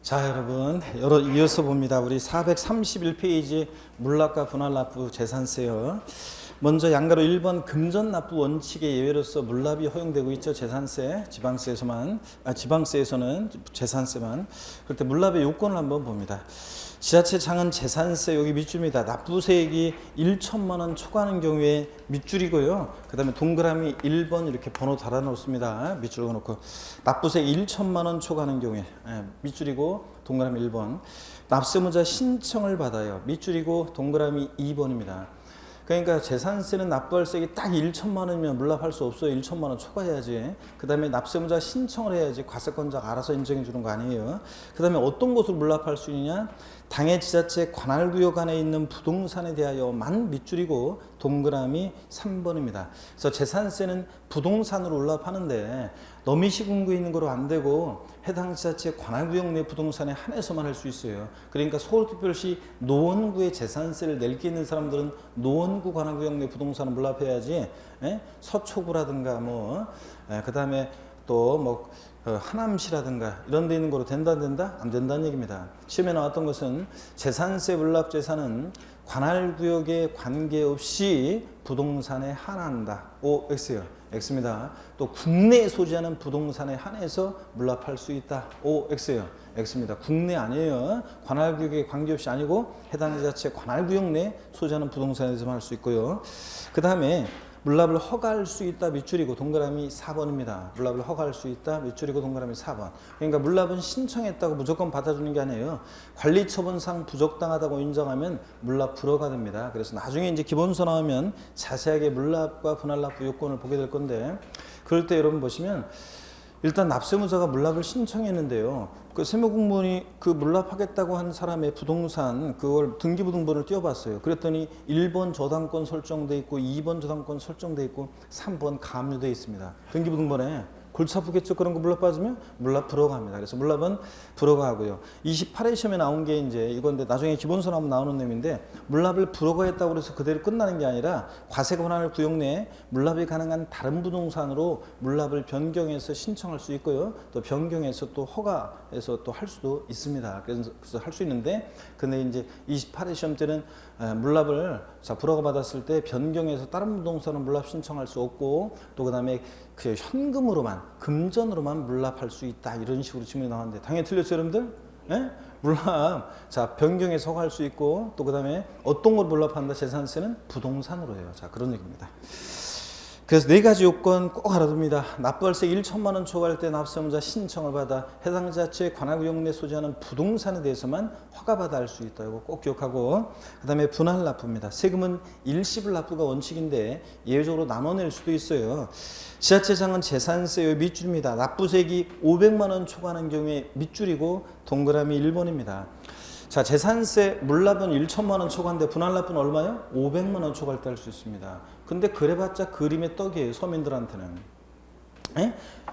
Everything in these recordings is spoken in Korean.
자, 여러분, 이어서 봅니다. 우리 431페이지 물납과 분할납부 재산세요. 먼저 양가로 1번 금전납부 원칙의 예외로서 물납이 허용되고 있죠. 재산세, 지방세에서는 재산세만. 그럴 때 물납의 요건을 한번 봅니다. 지자체장은 재산세 여기 밑줄입니다. 납부세액이 1천만 원 초과하는 경우에 밑줄이고요. 그 다음에 동그라미 1번 이렇게 번호 달아놓습니다. 밑줄 그어놓고 납부세액 1천만 원 초과하는 경우에 밑줄이고 동그라미 1번. 납세무자 신청을 받아요. 밑줄이고 동그라미 2번입니다. 그러니까 재산세는 납부할 세액이 딱 1천만 원이면 물납할 수 없어요. 1천만 원 초과해야지. 그 다음에 납세무자 신청을 해야지 과세권자가 알아서 인정해 주는 거 아니에요. 그 다음에 어떤 곳으로 물납할 수 있느냐. 당해 지자체 관할구역 안에 있는 부동산에 대하여만 밑줄이고 동그라미 3번입니다. 그래서 재산세는 부동산으로 물납하는데 너미시군구에 있는 거로 안 되고 해당 지자체 관할구역 내 부동산에 한해서만 할 수 있어요. 그러니까 서울특별시 노원구에 재산세를 낼 게 있는 사람들은 노원구 관할구역 내 부동산을 물납해야지. 서초구라든가 그 다음에 또 하남시라든가 이런 데 있는 거로 된다 안 된다? 안 된다는 얘기입니다. 시험에 나왔던 것은 재산세 물납 재산은 관할구역에 관계없이 부동산에 한한다. O, X요. X입니다. 또 국내에 소지하는 부동산에 한해서 물납할 수 있다. O, X요. X입니다. 국내 아니에요. 관할구역에 관계없이 아니고 해당 지자체 관할구역 내 소지하는 부동산에서만 할 수 있고요. 그 다음에 물납을 허가할 수 있다 밑줄이고 동그라미 4번입니다. 물납을 허가할 수 있다 밑줄이고 동그라미 4번. 그러니까 물납은 신청했다고 무조건 받아주는 게 아니에요. 관리처분상 부적당하다고 인정하면 물납 불허가 됩니다. 그래서 나중에 이제 기본서 나오면 자세하게 물납과 분할납부 요건을 보게 될 건데, 그럴 때 여러분 보시면 일단 납세무자가 물납을 신청했는데요. 그 세무공무원이 그 물납하겠다고 한 사람의 부동산 그걸 등기부등본을 띄워봤어요. 그랬더니 1번 저당권 설정돼 있고 2번 저당권 설정돼 있고 3번 가압류돼 있습니다. 등기부등본에 골치 아프겠죠. 그런 거 물납 받으면 물납 불허가 합니다. 그래서 물납은 불허가 하고요. 28회 시험에 나온 게 이제 이건데 나중에 기본서 나오면 나오는 내용인데, 물납을 불허가 했다고 해서 그대로 끝나는 게 아니라 과세 권한을 구역 내에 물납이 가능한 다른 부동산으로 물납을 변경해서 신청할 수 있고요. 또 변경해서 또 허가해서 또 할 수도 있습니다. 그래서 할 수 있는데, 근데 이제 28회 시험 때는 물납을 불허가 받았을 때 변경해서 다른 부동산은 물납 신청할 수 없고, 또 그다음에 그 현금으로만 금전으로만 물납할 수 있다 이런 식으로 질문이 나왔는데 당연히 틀렸죠 여러분들? 물납 변경해서 할 수 있고, 또 그다음에 어떤 걸 물납한다? 재산세는 부동산으로 해요. 그런 얘기입니다. 그래서 네 가지 요건 꼭 알아둡니다. 납부할세 1천만 원 초과할 때 납세무자 신청을 받아 해당 지자체 관할구역 내 소지하는 부동산에 대해서만 허가받아 할 수 있다. 이거 꼭 기억하고, 그 다음에 분할납부입니다. 세금은 일시불 납부가 원칙인데 예외적으로 나눠낼 수도 있어요. 지자체장은 재산세의 밑줄입니다. 납부세액이 500만 원 초과하는 경우에 밑줄이고 동그라미 1번입니다. 자, 재산세 물납은 1천만 원 초과인데 분할납부는 얼마요? 500만 원 초과할 때 할 수 있습니다. 근데 그래봤자 그림의 떡이에요, 서민들한테는.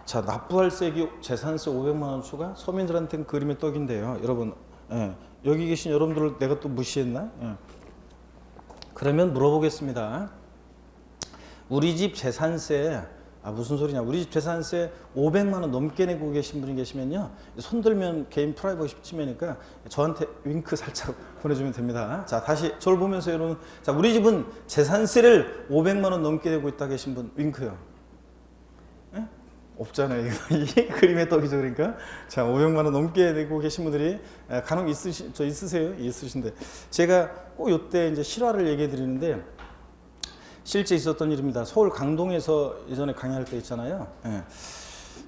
자, 납부할 세액이 재산세 500만 원 초과? 서민들한테는 그림의 떡인데요. 여러분, 여기 계신 여러분들을 내가 또 무시했나? 그러면 물어보겠습니다. 우리 집 재산세, 무슨 소리냐. 우리 집 재산세 500만 원 넘게 내고 계신 분이 계시면요. 손 들면 개인 프라이버시 침해니까 저한테 윙크 살짝 보내주면 됩니다. 자, 다시 저를 보면서 여러분. 자, 우리 집은 재산세를 500만 원 넘게 내고 있다 계신 분 윙크요. 없잖아요. 이게 그림의 떡이죠. 그러니까. 자, 500만 원 넘게 내고 계신 분들이 간혹 있으세요? 있으신데. 제가 꼭 이때 이제 실화를 얘기해 드리는데, 실제 있었던 일입니다. 서울 강동에서 예전에 강의할 때 있잖아요.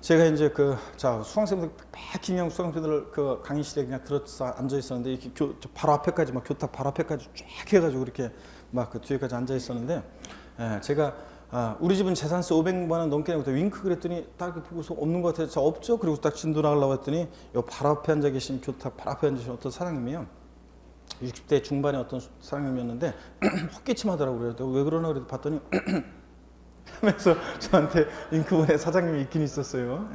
제가 이제 수강생들, 백기냥 수강생들 그 강의실에 그냥 들어서 앉아 있었는데, 이렇게 바로 앞에까지 교탁 바로 앞에까지 쫙 해가지고 이렇게 그 뒤에까지 앉아 있었는데, 제가 우리 집은 재산세 500만 원 넘게 내고 윙크 그랬더니 딱 보고서 없는 것 같아서 없죠. 그리고 딱 진도 나가려고 했더니 요 바로 앞에 앉아 계신 교탁 바로 앞에 앉아 계신 어떤 사장님이요. 60대 중반의 어떤 사장님이었는데 헛기침 하더라고요. 왜 그러나 그래도 봤더니 하면서 저한테 윙크 보낸 사장님이 있긴 있었어요.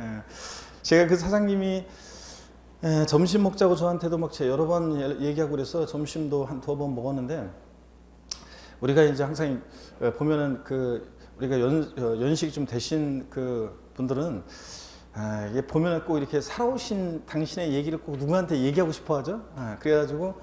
제가 그 사장님이 점심 먹자고 저한테도 여러 번 얘기하고 그래서 점심도 한 2번 먹었는데, 우리가 이제 항상 보면은 우리가 연식이 좀 되신 그 분들은 이게 보면은 꼭 이렇게 살아오신 당신의 얘기를 꼭 누구한테 얘기하고 싶어 하죠. 그래가지고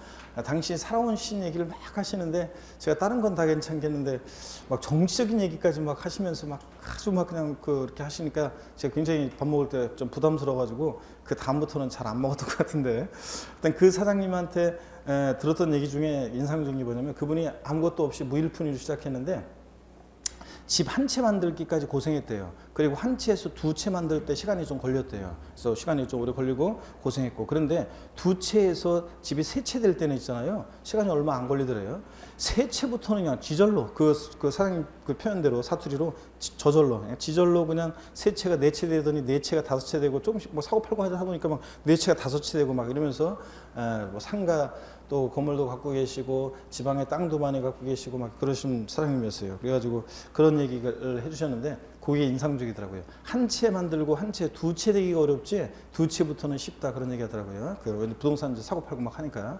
당신이 살아오신 얘기를 막 하시는데 제가 다른 건 다 괜찮겠는데 막 정치적인 얘기까지 막 하시면서 막 아주 막 그냥 그렇게 하시니까 제가 굉장히 밥 먹을 때 좀 부담스러워가지고 그 다음부터는 잘 안 먹었던 것 같은데 일단 그 사장님한테 들었던 얘기 중에 인상적인 게 뭐냐면 그분이 아무것도 없이 무일푼이로 시작했는데 집 한 채 만들기까지 고생했대요. 그리고 한 채에서 두 채 만들 때 시간이 좀 걸렸대요. 그래서 시간이 좀 오래 걸리고 고생했고 그런데 두 채에서 집이 세 채 될 때는 있잖아요. 시간이 얼마 안 걸리더래요. 세 채부터는 그냥 지절로 그 사장님 그 표현대로 사투리로 저절로 그냥 지절로 그냥 세 채가 네 채 되더니 네 채가 다섯 채 되고 조금씩 뭐 사고 팔고 하다 보니까 막 네 채가 다섯 채 되고 막 이러면서 뭐 상가 또 건물도 갖고 계시고 지방에 땅도 많이 갖고 계시고 막 그러신 사장님이었어요. 그래가지고 그런 얘기를 해주셨는데 그게 인상적이더라고요. 한 채 만들고 한 채 두 채 되기가 어렵지 두 채부터는 쉽다 그런 얘기 하더라고요. 그 부동산 이제 사고 팔고 막 하니까.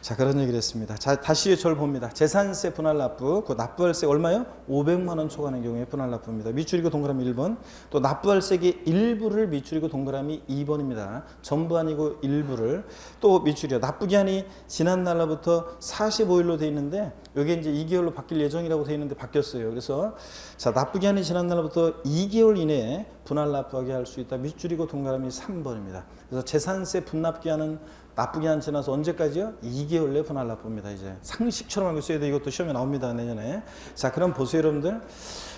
자 그런 얘기를 했습니다. 자 다시 저를 봅니다. 재산세 분할 납부 그 납부할세 얼마요? 500만 원 초과하는 경우에 분할 납부입니다. 밑줄이고 동그라미 1번 또 납부할세기 일부를 밑줄이고 동그라미 2번입니다. 전부 아니고 일부를 또 밑줄이요. 납부기한이 지난 날로부터 45일로 돼 있는데 여기 이제 2개월로 바뀔 예정이라고 돼 있는데 바뀌었어요. 그래서 자 납부기한이 지난 날로부터 2개월 이내에 분할 납부하게 할 수 있다. 밑줄이고 동그라미 3번입니다. 그래서 재산세 분납기한은 납부기한 지나서 언제까지요? 2개월 내 분할 납부입니다. 이제 상식처럼 알고 있어야 돼. 이것도 시험에 나옵니다. 내년에. 자 그럼 보세요 여러분들.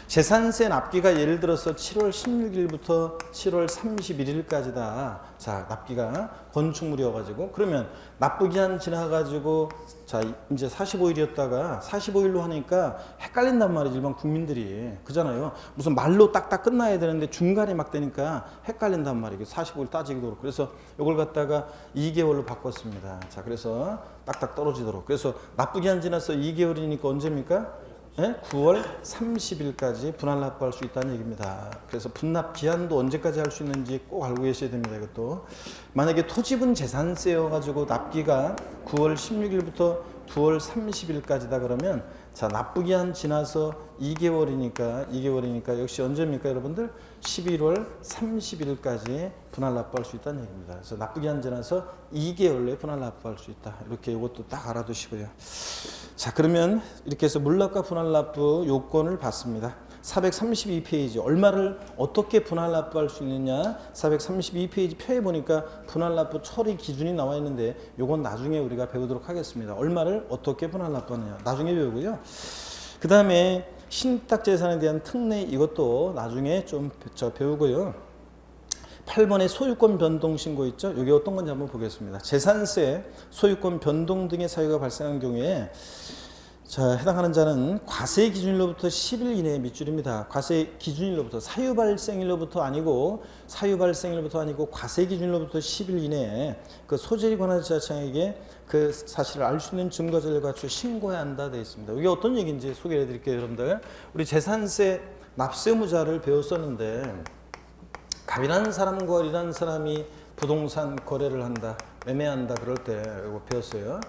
재산세 납기가 예를 들어서 7월 16일부터 7월 31일까지다. 자 납기가 건축물이어가지고 그러면 납부기한 지나가지고 자 이제 45일이었다가 45일로 하니까 헷갈린단 말이지 일반 국민들이 그잖아요. 무슨 말로 딱딱 끝나야 되는데 중간에 막 되니까 헷갈린단 말이에요. 45일 따지기도 그렇고 그래서 이걸 갖다가 2개월로 바꿨습니다. 자 그래서 딱딱 떨어지도록 그래서 납부기한 지나서 2개월이니까 언제입니까? 네? 9월 30일까지 분할 납부할 수 있다는 얘기입니다. 그래서 분납 기한도 언제까지 할 수 있는지 꼭 알고 계셔야 됩니다. 이것도 만약에 토지분 재산세여가지고 납기가 9월 16일부터 9월 30일까지다 그러면 자 납부기한 지나서 2개월이니까 역시 언제입니까 여러분들? 11월 30일까지 분할 납부할 수 있다는 얘기입니다. 그래서 납부기한 지나서 2개월 내에 분할 납부할 수 있다. 이렇게 이것도 딱 알아두시고요. 자 그러면 이렇게 해서 물납과 분할 납부 요건을 봤습니다. 432페이지 얼마를 어떻게 분할 납부할 수 있느냐 432페이지 표에 보니까 분할 납부 처리 기준이 나와 있는데 요건 나중에 우리가 배우도록 하겠습니다. 얼마를 어떻게 분할 납부하느냐 나중에 배우고요. 그 다음에 신탁재산에 대한 특례 이것도 나중에 좀 배우고요. 8번에 소유권 변동 신고 있죠. 이게 어떤 건지 한번 보겠습니다. 재산세, 소유권 변동 등의 사유가 발생한 경우에 자, 해당하는 자는 과세 기준일로부터 10일 이내에 밑줄입니다. 과세 기준일로부터 사유 발생일로부터 아니고 과세 기준일로부터 10일 이내에 그 소재리 관할지자청에게 그 사실을 알 수 있는 증거자료를 갖추어 신고해야 한다 되어 있습니다. 이게 어떤 얘기인지 소개해 드릴게요, 여러분들. 우리 재산세 납세무자를 배웠었는데 갑이라는 사람과 을이라는 사람이 부동산 거래를 한다, 매매한다 그럴 때 이거 배웠어요.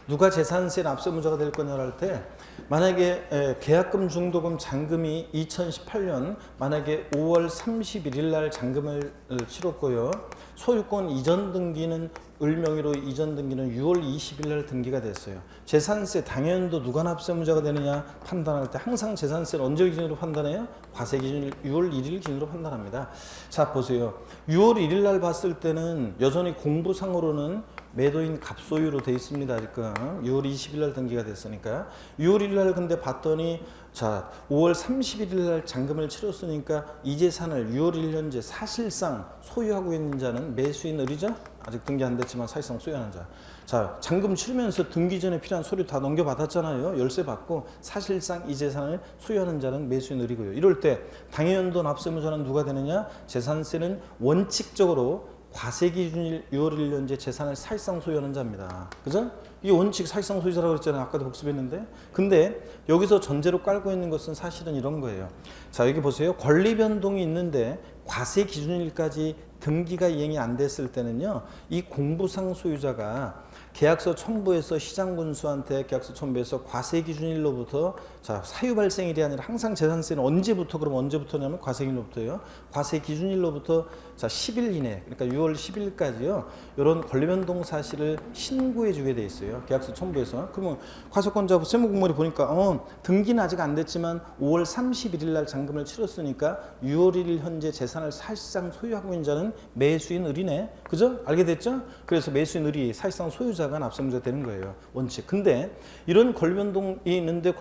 누가 재산세 납세무자가 될 거냐 할 때 만약에 계약금, 중도금, 잔금이 2018년 만약에 5월 31일 날 잔금을 치렀고요. 소유권 이전 등기는 을 명의로 이전 등기는 6월 20일 날 등기가 됐어요. 재산세 당연도 누가 납세무자가 되느냐 판단할 때 항상 재산세를 언제 기준으로 판단해요? 과세 기준 6월 1일 기준으로 판단합니다. 자 보세요. 6월 1일 날 봤을 때는 여전히 공부상으로는 매도인 갑소유로 되어 있습니다. 지금 6월 20일 날 등기가 됐으니까 6월 1일 날 근데 봤더니 자 5월 31일 날 잔금을 치렀으니까 이 재산을 6월 1일 현재 사실상 소유하고 있는 자는 매수인 을이죠. 아직 등기 안 됐지만 사실상 소유하는 자. 자 잔금 치르면서 등기 전에 필요한 서류 다 넘겨받았잖아요. 열쇠 받고 사실상 이 재산을 소유하는 자는 매수인 을이고요. 이럴 때 당해연도 납세무자는 누가 되느냐? 재산세는 원칙적으로 과세 기준일 6월 1일 현재 재산을 사실상 소유하는 자입니다. 그죠? 이게 원칙 사실상 소유자라고 했잖아요. 아까도 복습했는데. 근데 여기서 전제로 깔고 있는 것은 사실은 이런 거예요. 자, 여기 보세요. 권리 변동이 있는데 과세 기준일까지 등기가 이행이 안 됐을 때는요, 이 공부상 소유자가 계약서 첨부해서 시장군수한테 계약서 첨부해서 과세 기준일로부터, 자, 사유 발생일이 아니라 항상 재산세는 언제부터, 그럼 언제부터냐면 과세일로부터요. 과세 기준일로부터 자 10일 이내, 그러니까 6월 10일까지요. 이런 권리변동 사실을 신고해 주게 돼 있어요. 계약서 첨부해서. 그러면 과세권자 세무공무원이 보니까 등기는 아직 안 됐지만 5월 31일 날 잔금을 치렀으니까 6월 1일 현재 재산을 사실상 소유하고 있는 자는 매수인 을이네. 그죠? 알게 됐죠? 그래서 매수인 을이 사실상 소유자가 납세무자가 되는 거예요. 원칙. 근데 이런 권리변동이 있는데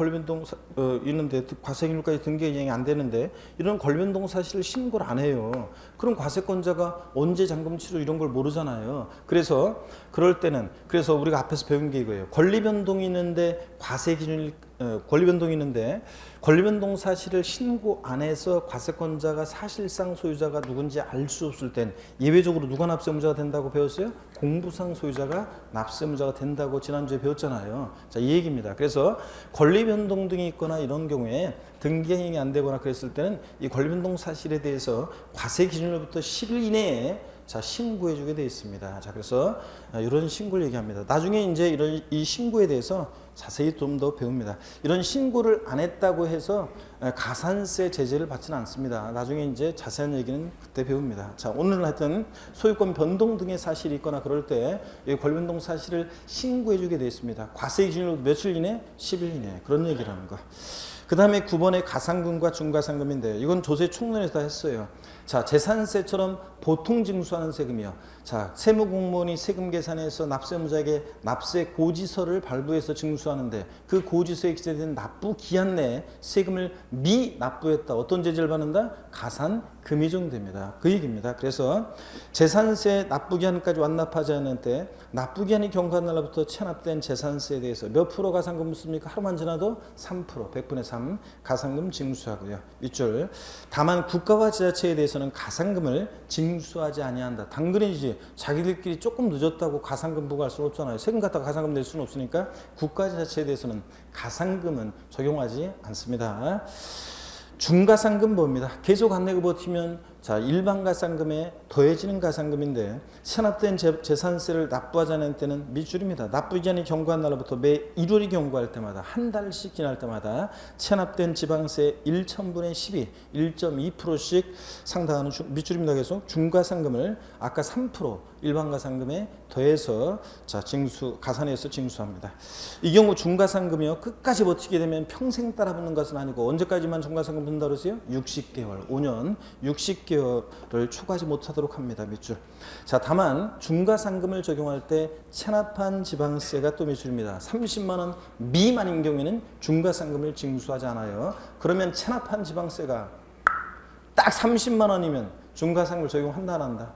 있는데 과세기일까지 등기가 이행이 안 되는데 이런 권리변동 사실을 신고를 안 해요. 그럼 과세권자가 언제 잔금 치료 이런 걸 모르잖아요. 그래서 그럴 때는, 그래서 우리가 앞에서 배운 게 이거예요. 권리변동이 있는데 권리변동이 있는데 권리변동 사실을 신고 안 해서 과세권자가 사실상 소유자가 누군지 알 수 없을 땐 예외적으로 누가 납세무자가 된다고 배웠어요? 공부상 소유자가 납세무자가 된다고 지난주에 배웠잖아요. 자, 이 얘기입니다. 그래서 권리변동 등이 있거나 이런 경우에 등기행위 안 되거나 그랬을 때는 이 권리변동 사실에 대해서 과세 기준으로부터 10일 이내에 자, 신고해 주게 되어 있습니다. 자, 그래서 이런 신고를 얘기합니다. 나중에 이제 이런 이 신고에 대해서 자세히 좀 더 배웁니다. 이런 신고를 안 했다고 해서 가산세 제재를 받지는 않습니다. 나중에 이제 자세한 얘기는 그때 배웁니다. 자, 오늘 하여튼 소유권 변동 등의 사실이 있거나 그럴 때 이 권리변동 사실을 신고해 주게 되어 있습니다. 과세 기준으로 며칠 이내? 10일 이내. 그런 얘기라는 거. 그 다음에 9번에 가상금과 중과상금인데 이건 조세 총론에서 다 했어요. 자, 재산세처럼 보통 징수하는 세금이요. 자, 세무공무원이 세금 계산해서 납세무자에게 납세 고지서를 발부해서 징수하는데 그 고지서에 기재된 납부 기한 내에 세금을 미납부했다. 어떤 제재를 받는다? 가산금이 적용됩니다. 그 얘기입니다. 그래서 재산세 납부 기한까지 완납하지 않을 때 납부 기한이 경과한 날부터 체납된 재산세에 대해서 몇 프로 가산금 묻습니까? 하루만 지나도 3%, 100분의 3 가산금 징수하고요. 밑줄. 다만 국가와 지자체에 대해서는 가산금을 징수하지 아니한다. 당근이지 자기들끼리 조금 늦었다고 가산금 부과할 수는 없잖아요. 세금 갖다가 가산금 낼 수는 없으니까 국가 지자체에 대해서는 가산금은 적용하지 않습니다. 중가상금 봅니다. 계속 안 내고 버티면 자, 일반 가산금에 더해지는 가산금인데 체납된 재산세를 납부하지 않을 때는 밑줄입니다. 납부 기한이 경과한 날로부터 매 1월이 경과할 때마다 한 달씩 지날 때마다 체납된 지방세 1,000분의 12, 1.2%씩 상당하는 밑줄입니다. 계속 중가상금을 아까 3% 일반 가산금에 더해서 자, 가산해서 징수합니다. 이 경우 중가상금이요. 끝까지 버티게 되면 평생 따라붙는 것은 아니고 언제까지만 중가상금 붙는다 그러세요? 60개월, 5년, 60개월을 초과하지 못하도록 합니다. 밑줄. 자, 다만 중과상금을 적용할 때 체납한 지방세가 또 밑줄입니다. 30만 원 미만인 경우에는 중과상금을 징수하지 않아요. 그러면 체납한 지방세가 딱 30만 원이면 중과상금을 적용한다 안 한다?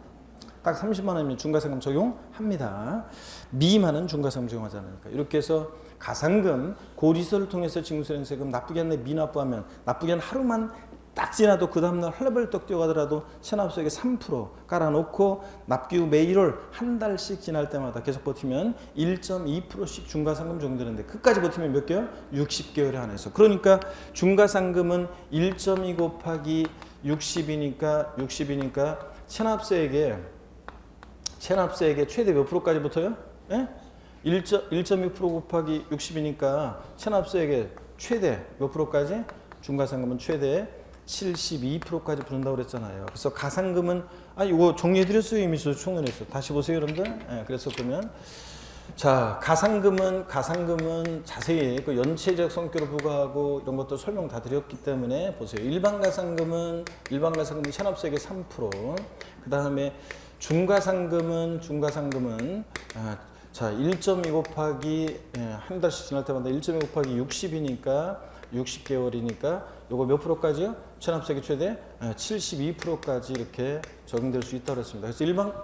딱 30만 원이면 중과상금 적용합니다. 미만은 중과상금 적용하지 않으니까. 이렇게 해서 가산금, 고지서를 통해서 징수된 세금 납부기한 내 미납부하면 납부기한 하루만 딱 지나도 그 다음날 헐레벌떡 뛰어가더라도 체납소액에 3% 깔아놓고 납기 후 매 1월 한 달씩 지날 때마다 계속 버티면 1.2%씩 중과상금 적용되는데 끝까지 버티면 몇 개월? 60개월에 한해서. 그러니까 중과상금은 1.2 곱하기 60이니까 체납세액에 최대 몇 프로까지 붙어요? 예? 1.2% 곱하기 60이니까 체납세액에 최대 몇 프로까지? 중과상금은 최대 72%까지 붙는다고 그랬잖아요. 그래서 가산금은 이거 정리해드렸어요. 이미 총론에서. 다시 보세요, 여러분들. 예, 그래서 보면 자, 가산금은 자세히 그 연체적 성격을 부과하고 이런 것도 설명 다 드렸기 때문에 보세요. 일반 가산금은 체납세액의 3%. 그 다음에 중과상금은 자, 1.2 곱하기 한 달씩 지날 때마다 1.2 곱하기 60이니까 60개월이니까 요거 몇 프로까지요? 체납세액이 최대 72%까지 이렇게 적용될 수 있다고 했습니다.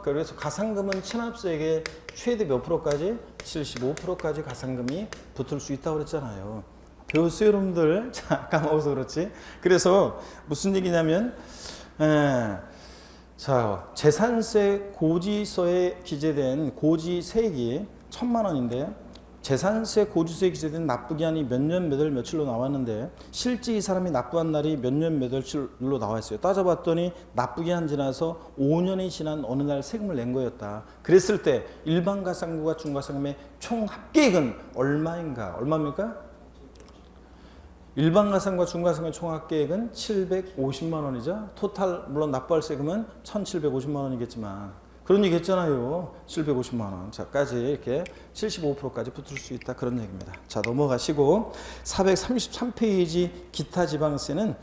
그래서 가산금은 체납세액의 최대 몇 프로까지? 75%까지 가산금이 붙을 수 있다고 그랬잖아요. 배웠어요, 여러분들? 자, 까먹어서 그렇지. 그래서 무슨 얘기냐면 자, 재산세 고지서에 기재된 고지세액이 1,000만 원인데 재산세 고지서에 기재된 납부기한이 몇 년 몇 월 며칠로 나왔는데 실제 이 사람이 납부한 날이 몇 년 몇 월로 나와 있어요. 따져봤더니 납부기한 지나서 5년이 지난 어느 날 세금을 낸 거였다. 그랬을 때 일반가상부와 중과상금의 총 합계액은 얼마인가? 얼마입니까? 일반가상과 중과상의 총 합계액은 750만 원이죠. 토탈 물론 납부할 세금은 1,750만 원이겠지만 그런 얘기 했잖아요. 750만 원. 자까지 이렇게 75%까지 붙을 수 있다. 그런 얘기입니다. 자, 넘어가시고 433페이지 기타 지방세는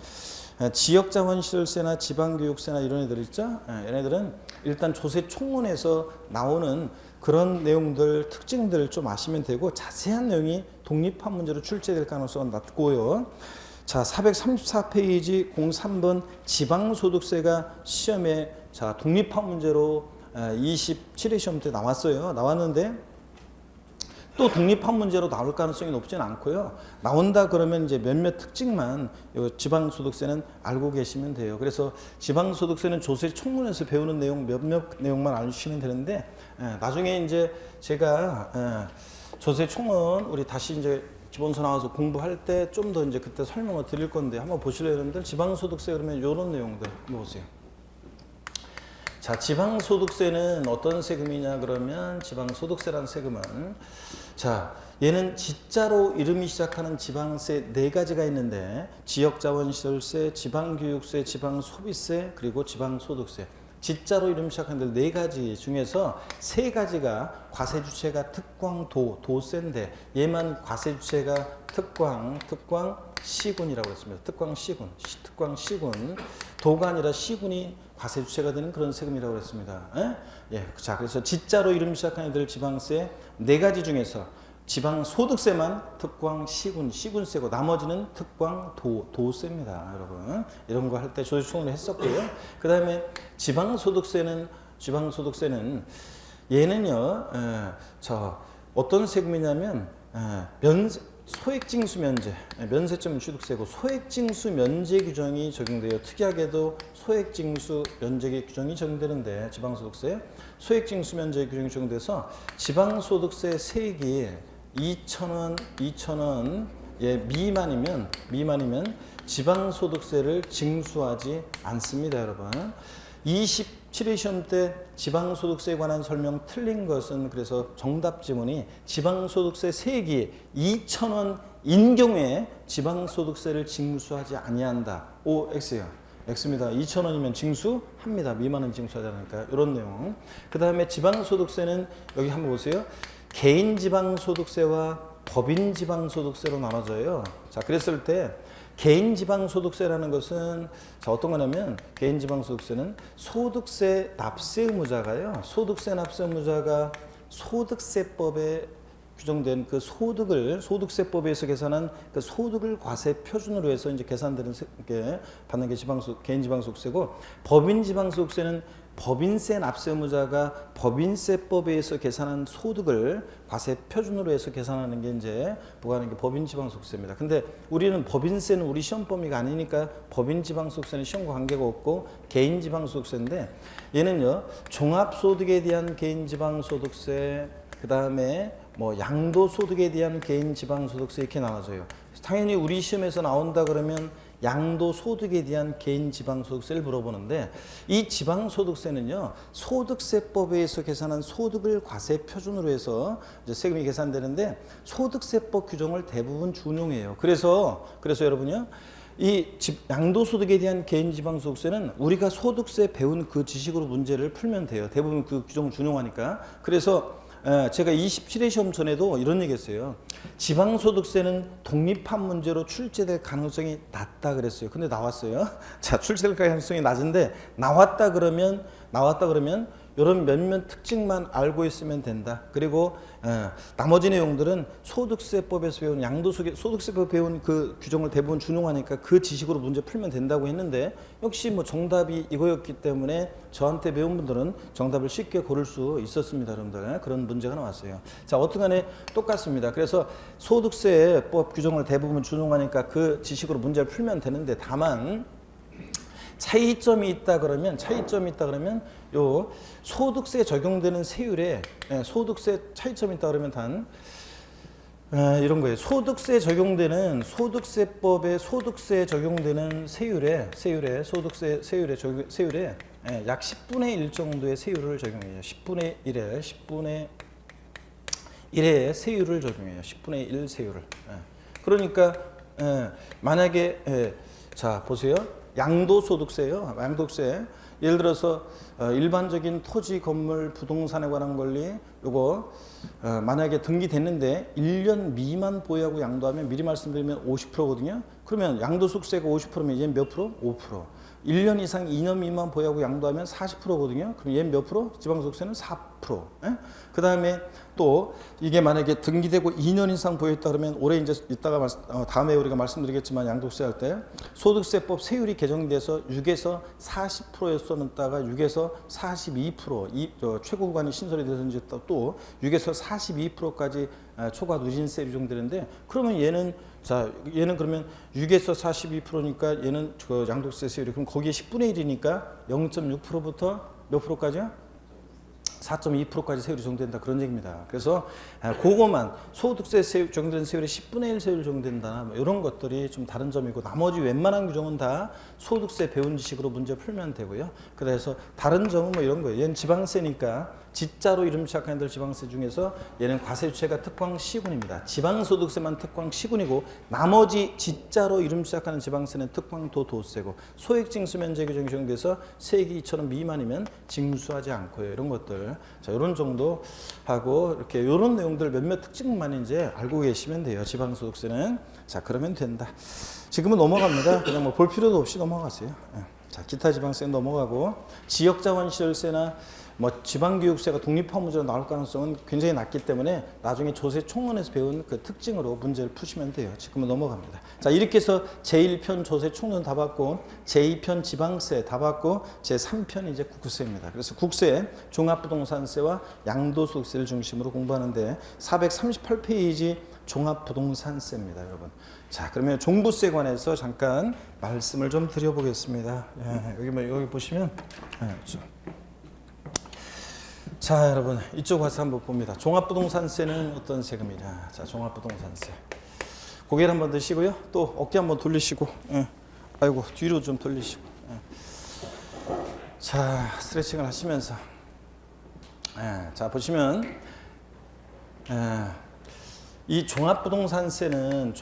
지역자원시설세나 지방교육세나 이런 애들 있죠. 얘네들은 일단 조세 총론에서 나오는 그런 내용들, 특징들 좀 아시면 되고 자세한 내용이 독립한 문제로 출제될 가능성은 낮고요. 자, 434페이지 03번 지방소득세가 시험에 자 독립한 문제로 27회 시험 때 나왔어요. 나왔는데 또 독립한 문제로 나올 가능성이 높지는 않고요. 나온다 그러면 이제 몇몇 특징만 지방소득세는 알고 계시면 돼요. 그래서 지방소득세는 조세 총론에서 배우는 내용 몇몇 내용만 알려주시면 되는데 나중에 이제 제가 조세 총론 우리 다시 이제 기본서 나와서 공부할 때 좀 더 이제 그때 설명을 드릴 건데 한번 보실래요, 여러분들? 지방소득세 그러면 이런 내용들 한번 보세요. 자, 지방소득세는 어떤 세금이냐 그러면 지방소득세라는 세금은 자, 얘는 지자로 이름이 시작하는 지방세 4가지가 있는데 지역자원시설세, 지방교육세, 지방소비세 그리고 지방소득세 지자로 이름 시작하는 4가지 중에서 3가지가 과세주체가 특광도, 도세인데 얘만 과세주체가 특광, 시군이라고 했습니다. 특광, 시군 도가 아니라 시군이 과세주체가 되는 그런 세금이라고 했습니다. 예, 자, 그래서 지자로 이름 시작하는 애들 지방세 4가지 중에서 지방소득세만 특광, 시군세고 나머지는 특광, 도세입니다. 여러분 이런 거 할 때 조세총론을 했었고요. 그 다음에 지방소득세는 얘는요 어떤 세금이냐면 소액징수 면제, 면세점 취득세고 소액징수 면제 규정이 적용돼요. 특이하게도 소액징수 면제 규정이 적용되는데 지방소득세 소액징수 면제 규정이 적용돼서 지방소득세 세액이 2,000원 미만이면 지방소득세를 징수하지 않습니다, 여러분. 27회 시험 때 지방소득세에 관한 설명 틀린 것은 그래서 정답 지문이 지방소득세 세액이 2,000원인 경우에 지방소득세를 징수하지 아니한다. O, X요. X입니다. 2,000원이면 징수합니다. 미만은 징수하지 않으니까 이런 내용. 그 다음에 지방소득세는 여기 한번 보세요. 개인지방소득세와 법인지방소득세로 나눠져요. 자, 그랬을 때 개인지방소득세라는 것은 자, 어떤 거냐면 개인지방소득세는 소득세 납세 의무자가요. 소득세 납세 의무자가 소득세법에 규정된 그 소득세법에서 계산한 그 소득을 과세 표준으로 해서 이제 계산되는 게 받는 게 개인지방소득세고 법인지방소득세는 법인세 납세 의무자가 법인세법에 의해서 계산한 소득을 과세 표준으로 해서 계산하는 게 이제 부과하는 게 법인지방소득세입니다. 근데 우리는 법인세는 우리 시험 범위가 아니니까 법인지방소득세는 시험과 관계가 없고 개인지방소득세인데 얘는요 종합소득에 대한 개인지방소득세 그 다음에 뭐 양도소득에 대한 개인지방소득세 이렇게 나눠져요. 당연히 우리 시험에서 나온다 그러면 양도소득에 대한 개인지방소득세를 물어보는데 이 지방소득세는요 소득세법에 의해서 계산한 소득을 과세 표준으로 해서 이제 세금이 계산되는데 소득세법 규정을 대부분 준용해요. 그래서 여러분요 이 양도소득에 대한 개인지방소득세는 우리가 소득세 배운 그 지식으로 문제를 풀면 돼요. 대부분 그 규정을 준용하니까. 그래서 제가 27회 시험 전에도 이런 얘기 했어요. 지방소득세는 독립한 문제로 출제될 가능성이 낮다 그랬어요. 근데 나왔어요. 자, 출제될 가능성이 낮은데 나왔다 그러면 이런 몇몇 특징만 알고 있으면 된다. 그리고 나머지 내용들은 소득세법에서 배운 소득세법 배운 그 규정을 대부분 준용하니까 그 지식으로 문제 풀면 된다고 했는데 역시 뭐 정답이 이거였기 때문에 저한테 배운 분들은 정답을 쉽게 고를 수 있었습니다, 여러분들. 그런 문제가 나왔어요. 자, 어떻간에 똑같습니다. 그래서 소득세법 규정을 대부분 준용하니까 그 지식으로 문제를 풀면 되는데 다만 차이점이 있다 그러면 요 소득세 적용되는 세율에 소득세 차이점이 있다 그러면 단 이런 거예요. 소득세 적용되는 소득세법에 소득세 적용되는 세율에 약 10분의 1 정도의 세율을 적용해요. 10분의 1의 세율을 적용해요. 10분의 1 세율을. 그러니까 만약에 자 보세요. 양도소득세요. 양도세. 예를 들어서 일반적인 토지, 건물, 부동산에 관한 권리 요거 만약에 등기됐는데 1년 미만 보유하고 양도하면 미리 말씀드리면 50%거든요. 그러면 양도소득세가 50%면 얘는 몇 프로? 5%. 1년 이상 2년 미만 보유하고 양도하면 40%거든요. 그럼 얘는 몇 프로? 지방소득세는 4%. 그 다음에 또 이게 만약에 등기되고 2년 이상 보유했다 그러면 올해 이제 이따가 다음에 우리가 말씀드리겠지만 양도세 할 때 소득세법 세율이 개정돼서 6에서 40%였었다가 6에서 42% 최고 구간이 신설이 돼서 이제 또 6에서 42%까지 초과 누진세 규정되는데 그러면 얘는 그러면 6에서 42%니까 얘는 그 양도세 세율이 그럼 거기에 10분의 1이니까 0.6%부터 몇 프로까지요? 4.2%까지 세율이 적용된다 그런 얘기입니다. 그래서 그것만 소득세 세율 적용된 세율의 10분의 1 세율 적용된다 뭐 이런 것들이 좀 다른 점이고 나머지 웬만한 규정은 다 소득세 배운 지식으로 문제 풀면 되고요. 그래서 다른 점은 뭐 이런 거예요. 얘는 지방세니까 지자로 이름 시작하는 애들 지방세 중에서 얘는 과세주체가 특광 시군입니다. 지방소득세만 특광 시군이고 나머지 지자로 이름 시작하는 지방세는 특광도 도세고 소액징수 면제 규정이 적용돼서 세액이 2,000원 미만이면 징수하지 않고요. 이런 것들 자 이런 정도 하고 이렇게 이런 내용들 몇몇 특징만 이제 알고 계시면 돼요. 지방소득세는 자 그러면 된다. 지금은 넘어갑니다. 그냥 뭐 볼 필요도 없이 넘어가세요. 자 기타 지방세 넘어가고 지역자원시설세나 뭐 지방교육세가 독립화문제로 나올 가능성은 굉장히 낮기 때문에 나중에 조세총론에서 배운 그 특징으로 문제를 푸시면 돼요. 지금은 넘어갑니다. 자 이렇게 해서 제1편 조세총론 다 받고 제2편 지방세 다 받고 제3편 이제 국세입니다. 그래서 국세 종합부동산세와 양도소득세를 중심으로 공부하는데 438페이지 종합부동산세입니다, 여러분. 자, 그러면 종부세 관해서 잠깐 말씀을 좀 드려보겠습니다. 여기 보시면 자, 여러분 이쪽 와서 한번 봅니다. 종합부동산세는 어떤 세금이냐? 자, 종합부동산세. 고개를 한번 드시고요. 또 어깨 한번 돌리시고, 아이고 뒤로 좀 돌리시고. 자, 스트레칭을 하시면서, 자 보시면. 이 종합부동산세는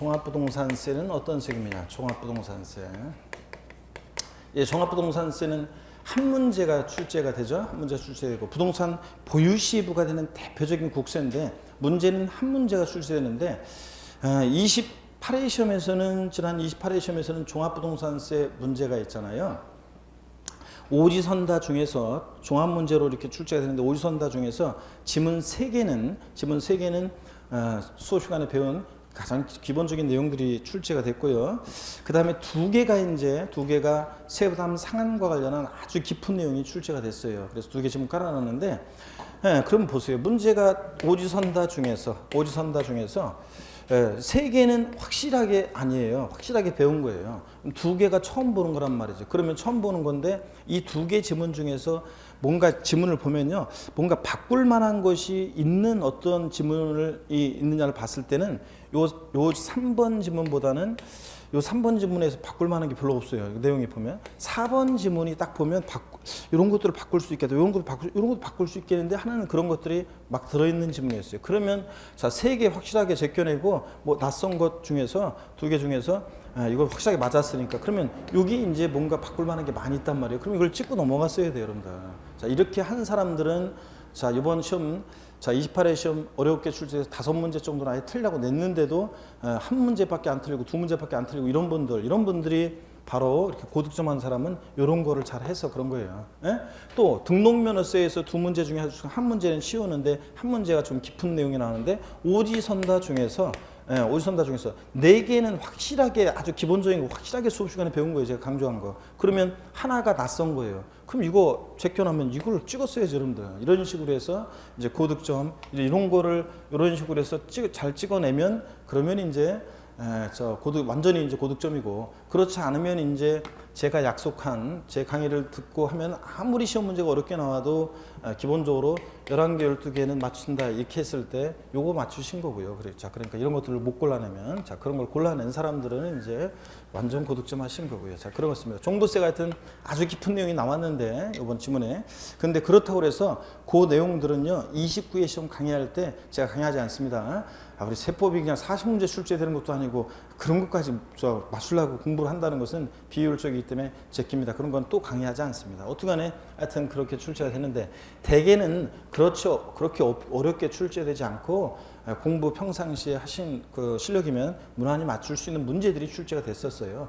어떤 세금이냐? 종합부동산세. 예, 종합부동산세는 한 문제가 출제가 되죠. 한 문제가 출제되고 부동산 보유 시 부과되는 대표적인 국세인데 문제는 한 문제가 출제되는데 28회 시험에서는 지난 28회 시험에서는 종합부동산세 문제가 있잖아요. 오지선다 중에서 종합 문제로 이렇게 출제가 되는데 오지선다 중에서 지문 3개는 수업 시간에 배운 가장 기본적인 내용들이 출제가 됐고요. 그 다음에 2개가 세부담 상한과 관련한 아주 깊은 내용이 출제가 됐어요. 그래서 2개 지금 깔아놨는데, 그럼 보세요. 문제가 오지선다 중에서 3개는 확실하게 아니에요. 확실하게 배운 거예요. 2개가 처음 보는 거란 말이죠. 그러면 처음 보는 건데 이 2개 지문 중에서 뭔가 지문을 보면요, 뭔가 바꿀 만한 것이 있는 어떤 지문을 있느냐를 봤을 때는 요 3번 지문보다는 요 3번 지문에서 바꿀 만한 게 별로 없어요. 내용이 보면 4번 지문이 딱 보면 이런 것들을 바꿀 수 있겠다. 이런 것도 바꿀 수 있겠는데 하나는 그런 것들이 막 들어있는 지문이었어요. 그러면 자 3개 확실하게 제껴내고 뭐 낯선 것 중에서 2개 중에서 이거 확실하게 맞았으니까 그러면 여기 이제 뭔가 바꿀 만한 게 많이 있단 말이에요. 그럼 이걸 찍고 넘어갔어야 돼요, 여러분들. 자 이렇게 한 사람들은 자 이번 시험 자 28회 시험 어렵게 출제해서 5문제 정도는 아예 틀리라고 냈는데도 한 문제밖에 안 틀리고 2문제밖에 안 틀리고 이런 분들이 바로 이렇게 고득점 한 사람은 이런 거를 잘 해서 그런 거예요. 또 등록면허세에서 2문제 중에 한 문제는 쉬우는데 한 문제가 좀 깊은 내용이 나오는데 오지선다 중에서 4개는 확실하게 아주 기본적인 거 확실하게 수업 시간에 배운 거예요. 제가 강조한 거. 그러면 하나가 낯선 거예요. 그럼 이거 제껴놓으면 이걸 찍었어야죠, 여러분들. 이런 식으로 해서 이제 고득점 이런 거를 이런 식으로 해서 잘 찍어내면 그러면 이제 완전히 이제 고득점이고 그렇지 않으면 이제 제가 약속한 제 강의를 듣고 하면 아무리 시험 문제가 어렵게 나와도 기본적으로 11개, 12개는 맞춘다 이렇게 했을 때 요거 맞추신 거고요. 자, 그러니까 이런 것들을 못 골라내면, 자, 그런 걸 골라낸 사람들은 이제 완전 고득점 하신 거고요. 자, 그런 것입니다. 종부세 같은 아주 깊은 내용이 나왔는데 이번 지문에, 근데 그렇다고 해서 그 내용들은요 29회 시험 강의할 때 제가 강의하지 않습니다. 우리 세법이 그냥 40문제 출제되는 것도 아니고 그런 것까지 맞추려고 공부를 한다는 것은 비효율적이기 때문에 제낍니다. 그런 건 또 강의하지 않습니다. 어떻게간에 하여튼 그렇게 출제가 되는데, 대개는 그렇죠, 그렇게 어렵게 출제되지 않고 공부 평상시에 하신 그 실력이면 무난히 맞출 수 있는 문제들이 출제가 됐었어요.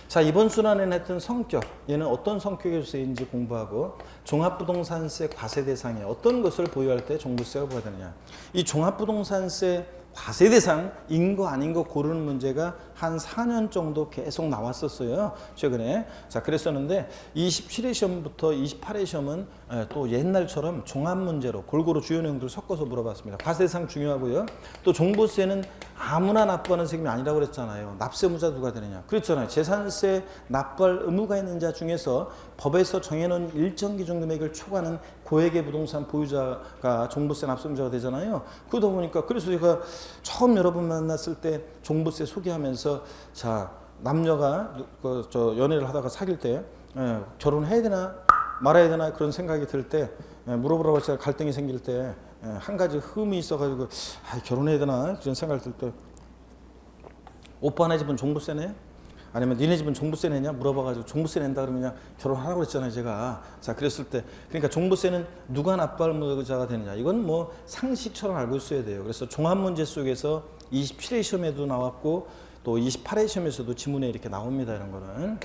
자, 이번 순환에는 하여튼 성격, 얘는 어떤 성격의 주세인지 공부하고, 종합부동산세 과세 대상에 어떤 것을 보유할 때 종부세가 부과되느냐, 이 종합부동산세 과세 대상인 거 아닌 거 고르는 문제가 한 4년 정도 계속 나왔었어요, 최근에. 자, 그랬었는데 27회 시험부터 28회 시험은 또 옛날처럼 종합 문제로 골고루 주요 내용들을 섞어서 물어봤습니다. 과세 대상 중요하고요. 또 종부세는 아무나 납부하는 세금이 아니라고 그랬잖아요. 납세무자 누가 되느냐 그랬잖아요. 재산세 납부할 의무가 있는 자 중에서 법에서 정해놓은 일정 기준 금액을 초과하는 고액의 부동산 보유자가 종부세 납세무자가 되잖아요. 그러다 보니까, 그래서 제가 처음 여러분 만났을 때 종부세 소개하면서, 자, 남녀가 연애를 하다가 사귈 때 결혼해야 되나 말아야 되나 그런 생각이 들 때, 물어보라고 제가 갈등이 생길 때 한 가지 흠이 있어가지고 결혼해야 되나 그런 생각이 들 때, 오빠네 집은 종부세네? 아니면 니네 집은 종부세 내냐? 물어봐가지고 종부세 낸다 그러면 그냥 결혼하라고 그랬잖아요, 제가. 자, 그랬을 때, 그러니까 종부세는 누가 납부할 의무자가 되느냐, 이건 뭐 상식처럼 알고 있어야 돼요. 그래서 종합 문제 속에서 27회 시험에도 나왔고 또 28회 시험에서도 지문에 이렇게 나옵니다, 이런 거는.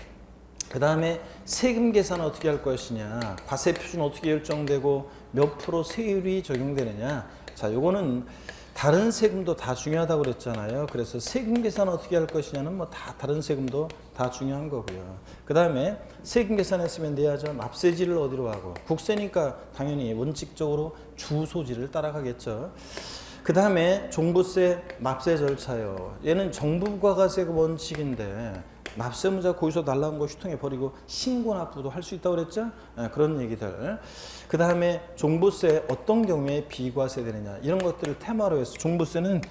그 다음에 세금 계산 어떻게 할 것이냐, 과세 표준 어떻게 결정되고 몇 프로 세율이 적용되느냐. 자, 요거는 다른 세금도 다 중요하다고 그랬잖아요. 그래서 세금 계산 어떻게 할 것이냐는 뭐 다 다른 세금도 다 중요한 거고요. 그 다음에 세금 계산했으면 내야죠. 납세지를 어디로 하고, 국세니까 당연히 원칙적으로 주소지를 따라가겠죠. 그 다음에 종부세 납세 절차요. 얘는 정부 부가가세가 원칙인데 납세무자 고의서 날라온 거 휴통해 버리고 신고 납부도 할 수 있다고 그랬죠? 그런 얘기들. 그 다음에 종부세 어떤 경우에 비과세 되느냐, 이런 것들을 테마로 해서 종부세는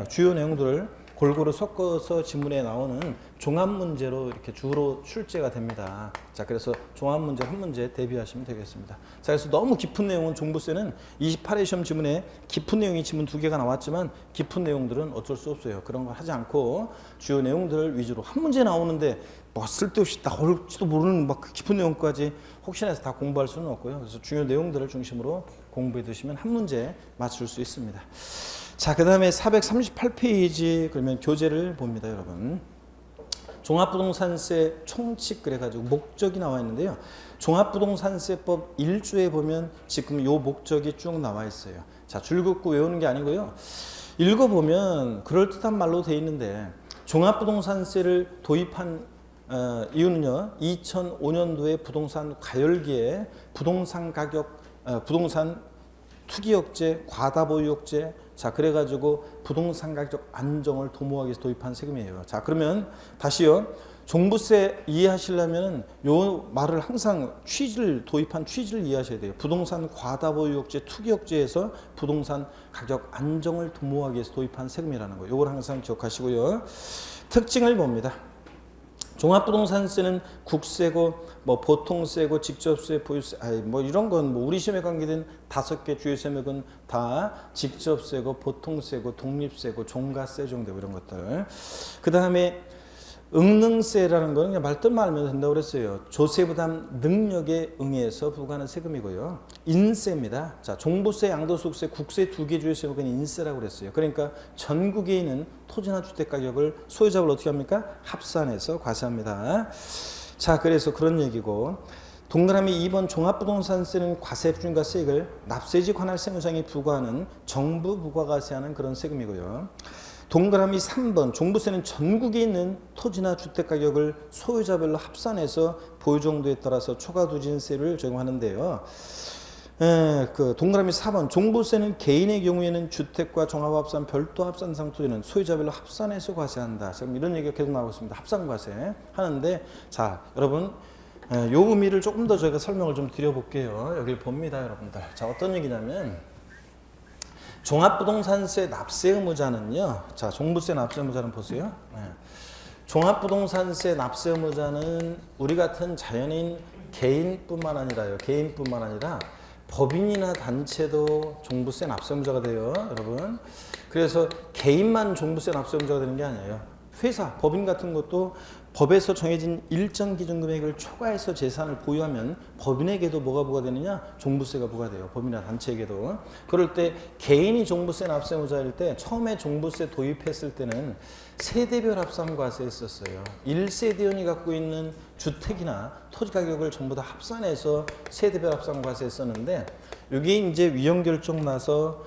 주요 내용들을 골고루 섞어서 지문에 나오는 종합 문제로 이렇게 주로 출제가 됩니다. 자, 그래서 종합 문제 한 문제 대비하시면 되겠습니다. 자, 그래서 너무 깊은 내용은 종부세는 28회 시험 지문에 깊은 내용이 지문 2개가 나왔지만 깊은 내용들은 어쩔 수 없어요. 그런 걸 하지 않고 주요 내용들을 위주로 한 문제 나오는데 뭐 쓸데없이 나올지도 모르는 막 깊은 내용까지 혹시나 해서 다 공부할 수는 없고요. 그래서 중요 내용들을 중심으로 공부해 두시면 한 문제 맞출 수 있습니다. 자, 그 다음에 438페이지 그러면 교재를 봅니다, 여러분. 종합부동산세 총칙 그래가지고 목적이 나와 있는데요. 종합부동산세법 1조에 보면 지금 요 목적이 쭉 나와 있어요. 자, 줄 긋고 외우는 게 아니고요. 읽어보면 그럴듯한 말로 돼 있는데, 종합부동산세를 도입한 이유는요, 2005년도에 부동산 가열기에 부동산 가격, 부동산 투기 억제, 과다 보유 억제, 자, 그래가지고 부동산 가격 안정을 도모하기 위해서 도입한 세금이에요. 자, 그러면 다시요, 종부세 이해하시려면 요 말을 항상 도입한 취지를 이해하셔야 돼요. 부동산 과다 보유 억제, 투기 억제에서 부동산 가격 안정을 도모하기 위해서 도입한 세금이라는 거, 요걸 항상 기억하시고요. 특징을 봅니다. 종합부동산세는 국세고 뭐 보통세고 직접세, 보유세, 뭐 이런 건 뭐 우리 시험에 관계된 5개 주요 세목은 다 직접세고 보통세고 독립세고 종가세 정도 이런 것들. 그 다음에 응능세라는 거는 그냥 말뜻만 알면 된다고 그랬어요. 조세부담 능력에 응해서 부과하는 세금이고요. 인세입니다. 자, 종부세, 양도소득세, 국세 2개 주요 세목은 인세라고 그랬어요. 그러니까 전국에 있는 토지나 주택 가격을 소유자별 어떻게 합니까? 합산해서 과세합니다. 자, 그래서 그런 얘기고, 동그라미 2번 종합부동산세는 과세 표준과 세액을 납세지 관할 세무상에 부과하는 정부 부과과세하는 그런 세금이고요. 동그라미 3번 종부세는 전국에 있는 토지나 주택 가격을 소유자별로 합산해서 보유 정도에 따라서 초과 누진세를 적용하는데요. 그 동그라미 4번 종부세는 개인의 경우에는 주택과 종합합산, 별도 합산상 토지는 소유자별로 합산해서 과세한다. 지금 이런 얘기가 계속 나오고 있습니다. 합산과세 하는데, 자 여러분 요 의미를 조금 더 저희가 설명을 좀 드려볼게요. 여기 봅니다, 여러분들. 자 어떤 얘기냐면 종합부동산세 납세 의무자는요. 자 종부세 납세 의무자는 보세요. 종합부동산세 납세 의무자는 우리 같은 자연인 개인뿐만 아니라 법인이나 단체도 종부세 납세 의무자가 돼요, 여러분. 그래서 개인만 종부세 납세 의무자가 되는 게 아니에요. 회사, 법인 같은 것도 법에서 정해진 일정 기준 금액을 초과해서 재산을 보유하면 법인에게도 뭐가 부과되느냐? 종부세가 부과돼요. 법인이나 단체에게도. 그럴 때 개인이 종부세 납세 의무자일 때 처음에 종부세 도입했을 때는 세대별 합산과세 했었어요. 1세대원이 갖고 있는 주택이나 토지 가격을 전부 다 합산해서 세대별 합산과세 했었는데, 이게 이제 위헌결정 나서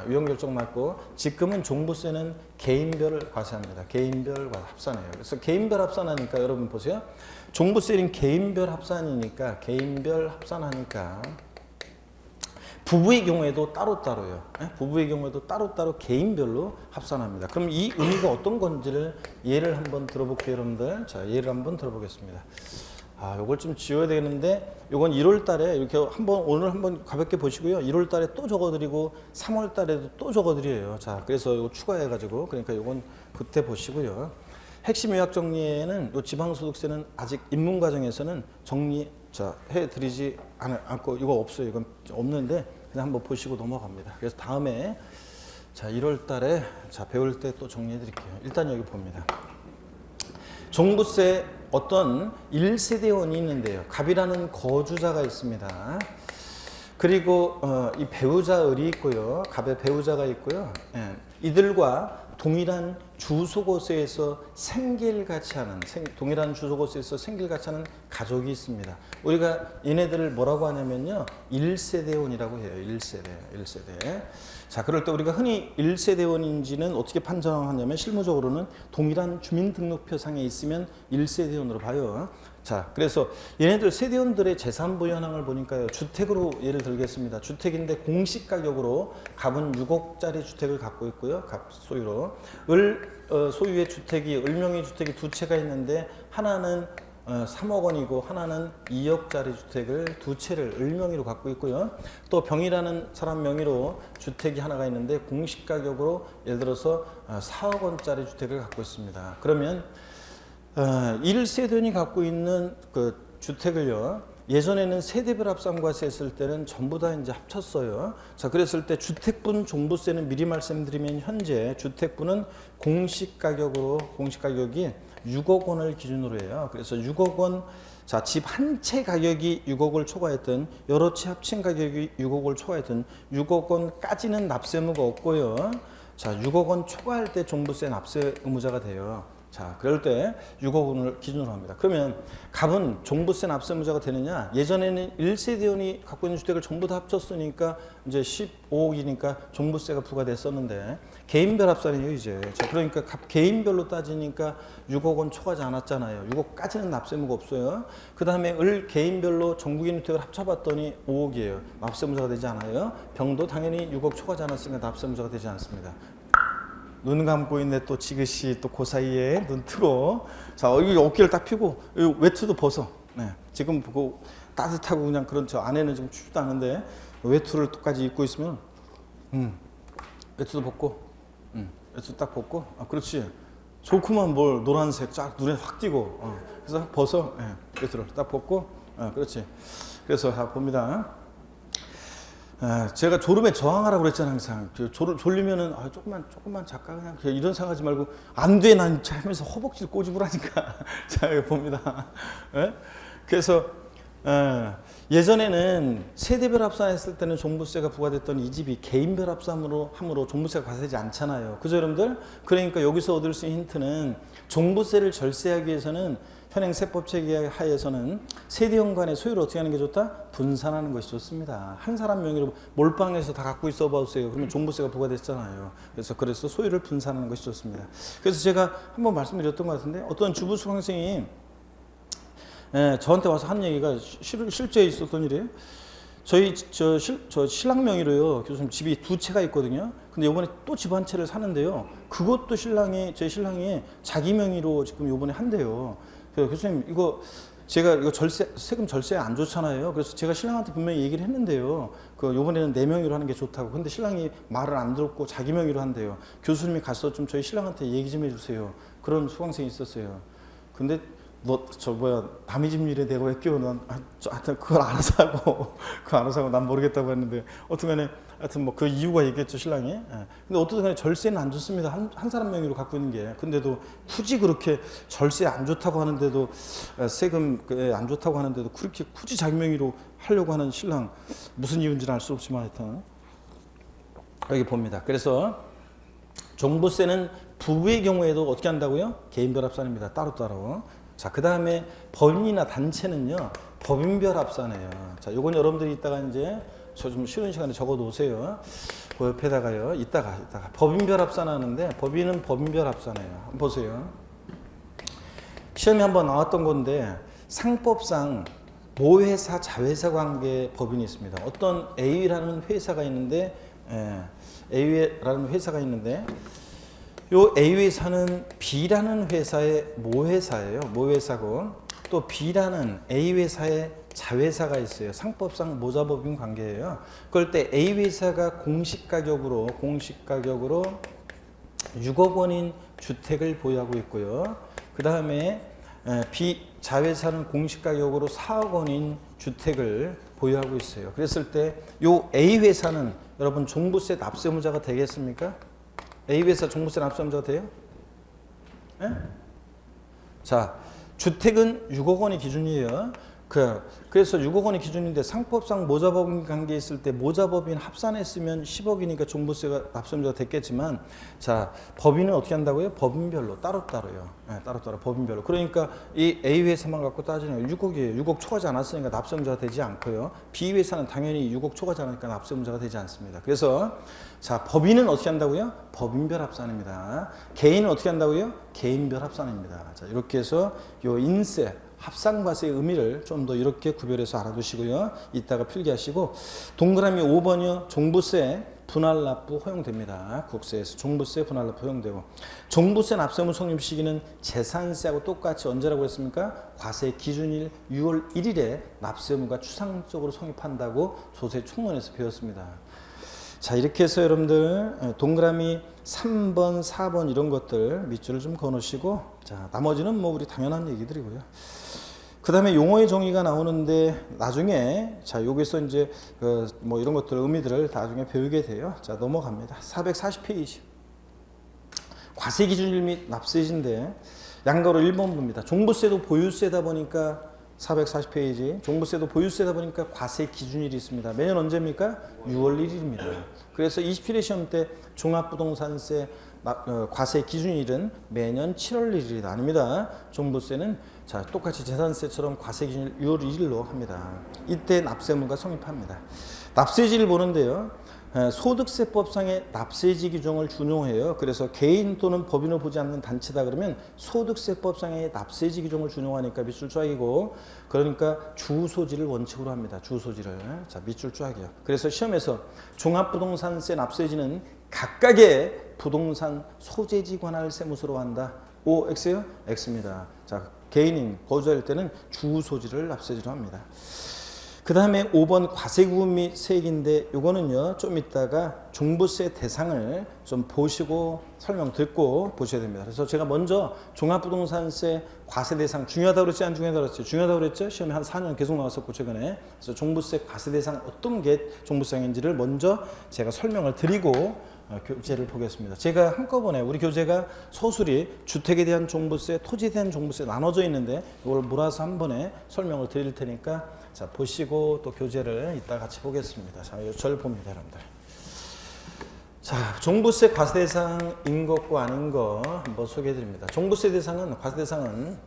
위헌결정 났고, 지금은 종부세는 개인별 과세합니다. 개인별 합산해요. 그래서 개인별 합산하니까 여러분 보세요. 종부세는 개인별 합산이니까, 개인별 합산하니까 부부의 경우에도 따로따로요. 부부의 경우에도 따로따로 개인별로 합산합니다. 그럼 이 의미가 어떤 건지를 예를 한번 들어볼게요, 여러분들. 자, 예를 한번 들어보겠습니다. 요걸 좀 지워야 되는데, 요건 1월 달에 이렇게 오늘 한번 가볍게 보시고요. 1월 달에 또 적어드리고, 3월 달에도 또 적어드려요. 자, 그래서 이거 추가해가지고, 그러니까 요건 그때 보시고요. 핵심 요약 정리에는 요 지방소득세는 아직 입문 과정에서는 해드리지 않고, 이거 없어요. 이건 없는데, 그냥 한번 보시고 넘어갑니다. 그래서 다음에, 자, 1월 달에, 자, 배울 때 또 정리해 드릴게요. 일단 여기 봅니다. 종부세 어떤 1세대원이 있는데요. 갑이라는 거주자가 있습니다. 그리고 이 배우자을이 있고요. 갑의 배우자가 있고요. 이들과 동일한 주소곳에서 생계를 같이 하는 가족이 있습니다. 우리가 얘네들을 뭐라고 하냐면요, 1세대원이라고 해요. 1세대. 자, 그럴 때 우리가 흔히 1세대원인지는 어떻게 판정하냐면, 실무적으로는 동일한 주민등록표상에 있으면 1세대원으로 봐요. 자, 그래서 얘네들 세대원들의 재산 부여 현황을 보니까요, 주택으로 예를 들겠습니다. 주택인데 공시 가격으로 갑은 6억짜리 주택을 갖고 있고요. 갑 소유로. 소유의 주택이, 을명의 주택이 두 채가 있는데, 하나는 3억 원이고 하나는 2억짜리 주택을 두 채를 을명의로 갖고 있고요. 또 병이라는 사람 명의로 주택이 하나가 있는데 공시 가격으로 예를 들어서 4억 원짜리 주택을 갖고 있습니다. 그러면 1세대원이 갖고 있는 그 주택을요, 예전에는 세대별 합산과세 했을 때는 전부 다 이제 합쳤어요. 자, 그랬을 때 주택분 종부세는 미리 말씀드리면, 현재 주택분은 공시 가격이 6억 원을 기준으로 해요. 그래서 6억 원, 자, 집 한 채 가격이 6억을 초과했던, 여러 채 합친 가격이 6억을 초과했던 6억 원까지는 납세 의무가 없고요. 자, 6억 원 초과할 때 종부세 납세 의무자가 돼요. 자, 그럴 때 6억 원을 기준으로 합니다. 그러면 갑은 종부세 납세 의무자가 되느냐? 예전에는 1세대원이 갖고 있는 주택을 전부 다 합쳤으니까 이제 15억이니까 종부세가 부과됐었는데, 개인별 합산이에요, 이제. 자, 그러니까 갑 개인별로 따지니까 6억 원 초과하지 않았잖아요. 6억까지는 납세 의무가 없어요. 그 다음에 을 개인별로 전국인 주택을 합쳐봤더니 5억이에요. 납세 의무자가 되지 않아요. 병도 당연히 6억 초과하지 않았으니까 납세 의무자가 되지 않습니다. 눈 감고 있네, 또 지그시, 또 그 사이에 눈 뜨고. 자, 여기 어깨를 딱 펴고, 외투도 벗어. 네. 지금 보고 따뜻하고 그냥 그런, 저 안에는 지금 춥지도 않은데, 외투를 똑같이 입고 있으면, 외투도 벗고, 외투 딱 벗고, 그렇지. 좋구만, 뭘, 노란색 쫙 눈에 확 띄고, 그래서 벗어. 외투를 딱 벗고, 그렇지. 그래서 자, 봅니다. 제가 졸음에 저항하라고 그랬잖아요, 항상. 졸리면은, 조금만 잠깐 그냥 이런 생각하지 말고, 안 돼, 난 하면서 허벅지를 꼬집을 하니까. 자, 여기 봅니다. 그래서, 예전에는 세대별 합산했을 때는 종부세가 부과됐던 이 집이 개인별 합산으로 함으로 종부세가 과세되지 않잖아요. 그죠, 여러분들? 그러니까 여기서 얻을 수 있는 힌트는, 종부세를 절세하기 위해서는 현행 세법 체계 하에서는 세대원 간의 소유를 어떻게 하는 게 좋다? 분산하는 것이 좋습니다. 한 사람 명의로 몰빵해서 다 갖고 있어 보세요. 그러면 종부세가 부과됐잖아요. 그래서 소유를 분산하는 것이 좋습니다. 그래서 제가 한번 말씀드렸던 것 같은데, 어떤 주부 수강생이 저한테 와서 한 얘기가 실제 있었던 일이에요. 저 신랑 명의로요. 교수님 집이 두 채가 있거든요. 근데 요번에 또 집 한 채를 사는데요. 그것도 저희 신랑이 자기 명의로 지금 요번에 한대요. 그래서 교수님 제가 이거 세금 절세 안 좋잖아요. 그래서 제가 신랑한테 분명히 얘기를 했는데요. 요번에는 내 명의로 하는 게 좋다고. 근데 신랑이 말을 안 들었고 자기 명의로 한대요. 교수님이 가서 좀 저희 신랑한테 얘기 좀 해주세요. 그런 수강생이 있었어요. 근데 남의 집 일에 내가 왜 끼워? 하여튼 그걸 알아서 하고, 그거 알아서 하고 난 모르겠다고 했는데, 어떻게간에 하여튼 그 이유가 있겠죠, 신랑이. 예. 근데 어떻게간에 절세는 안 좋습니다. 한 사람 명의로 갖고 있는 게. 근데도 굳이 그렇게 절세 안 좋다고 하는데도, 세금 안 좋다고 하는데도 그렇게 굳이 자기 명의로 하려고 하는 신랑, 무슨 이유인지는 알 수 없지만 하여튼, 여기 봅니다. 그래서 종부세는 부부의 경우에도 어떻게 한다고요? 개인별 합산입니다. 따로따로. 자, 그 다음에 법인이나 단체는요, 법인별 합산이에요. 자, 요건 여러분들이 이따가 이제 저 좀 쉬는 시간에 적어 놓으세요. 그 옆에다가요, 이따가. 법인별 합산하는데, 법인은 법인별 합산이에요. 한번 보세요. 시험에 한번 나왔던 건데, 상법상 모회사, 자회사 관계 법인이 있습니다. 어떤 A라는 회사가 있는데, A라는 회사가 있는데, 요 A 회사는 B라는 회사의 모회사예요. 모회사고 또 B라는 A 회사의 자회사가 있어요. 상법상 모자법인 관계예요. 그럴 때 A 회사가 공시가격으로 6억 원인 주택을 보유하고 있고요. 그 다음에 B 자회사는 공시가격으로 4억 원인 주택을 보유하고 있어요. 그랬을 때 요 A 회사는 여러분 종부세 납세무자가 되겠습니까? A 회사 종부세 납세무자가 돼요? 네? 자, 주택은 6억 원이 기준이에요. 그래서 6억 원이 기준인데 상법상 모자법인 관계에 있을 때 모자법인 합산했으면 10억이니까 종부세가 납세무자가 됐겠지만, 자, 법인은 어떻게 한다고요? 법인별로 따로따로요. 네, 따로따로 법인별로. 그러니까 이 A 회사만 갖고 따지면 6억이에요. 6억 초과하지 않았으니까 납세무자가 되지 않고요. B 회사는 당연히 6억 초과하지 않으니까 납세무자가 되지 않습니다. 그래서 자, 법인은 어떻게 한다고요? 법인별 합산입니다. 개인은 어떻게 한다고요? 개인별 합산입니다. 자, 이렇게 해서 요 인세 합산과세의 의미를 좀 더 이렇게 구별해서 알아두시고요. 이따가 필기하시고, 동그라미 5번이요. 종부세 분할 납부 허용됩니다. 국세에서 종부세 분할 납부 허용되고, 종부세 납세무 성립 시기는 재산세하고 똑같이 언제라고 했습니까? 과세 기준일 6월 1일에 납세무가 추상적으로 성립한다고 조세 총론에서 배웠습니다. 자, 이렇게 해서 여러분들 동그라미 3번, 4번 이런 것들 밑줄을 좀 그어놓으시고, 자, 나머지는 우리 당연한 얘기들이고요. 그 다음에 용어의 정의가 나오는데 나중에, 자, 여기서 이제 이런 것들 의미들을 나중에 배우게 돼요. 자, 넘어갑니다. 440페이지. 과세기준일 및 납세지인데 양가로 1번 봅니다. 종부세도 보유세다 보니까 440페이지. 종부세도 보유세다 보니까 과세 기준일이 있습니다. 매년 언제입니까? 6월 1일입니다. 그래서 27회 시험 때 종합부동산세 과세 기준일은 매년 7월 1일이 아닙니다. 종부세는 자, 똑같이 재산세처럼 과세 기준일 6월 1일로 합니다. 이때 납세무가 성립합니다. 납세지를 보는데요. 소득세법상의 납세지 규정을 준용해요. 그래서 개인 또는 법인으로 보지 않는 단체다 그러면 소득세법상의 납세지 규정을 준용하니까 밑줄 쫙이고, 그러니까 주소지를 원칙으로 합니다. 주소지를. 자, 밑줄 쫙이요. 그래서 시험에서 종합부동산세 납세지는 각각의 부동산 소재지 관할 세무서로 한다. O, X요? X입니다. 자, 개인이 거주할 때는 주소지를 납세지로 합니다. 그 다음에 5번 과세구분 및 세액인데, 요거는요 좀 이따가 종부세 대상을 좀 보시고 설명 듣고 보셔야 됩니다. 그래서 제가 먼저 종합부동산세 과세 대상 중요하다고 그랬지, 안 중요하다고 그랬지? 중요하다고 그랬죠? 시험에 한 4년 계속 나왔었고 최근에. 그래서 종부세 과세 대상 어떤 게 종부세인지를 먼저 제가 설명을 드리고 교재를 보겠습니다. 제가 한꺼번에 우리 교재가 서술이 주택에 대한 종부세, 토지에 대한 종부세 나눠져 있는데 이걸 몰아서 한 번에 설명을 드릴 테니까, 자, 보시고 또 교재를 이따 같이 보겠습니다. 자, 절 봅니다, 여러분들. 자, 종부세 과세 대상인 것과 아닌 거 한번 소개해 드립니다. 종부세 대상은, 과세 대상은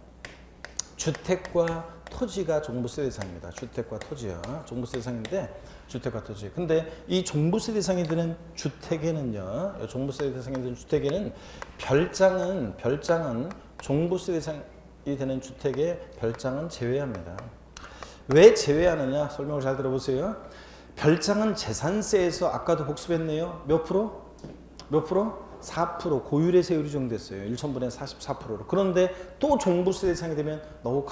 주택과 토지가 종부세 대상입니다. 주택과 토지요. 종부세 대상인데 주택과 토지. 근데 이 종부세 대상이 되는 주택에는요, 종부세 대상이 되는 주택에는 별장은 종부세 대상이 되는 주택의 별장은 제외합니다. 왜 제외하느냐 설명을 잘 들어보세요. 별장은 재산세에서 아까도 복습했네요. 몇 프로? 몇 프로? 4%. 고율의 세율이 적용됐어요. 1,000분의 44%로. 그런데 또 종부세 대상이 되면 너무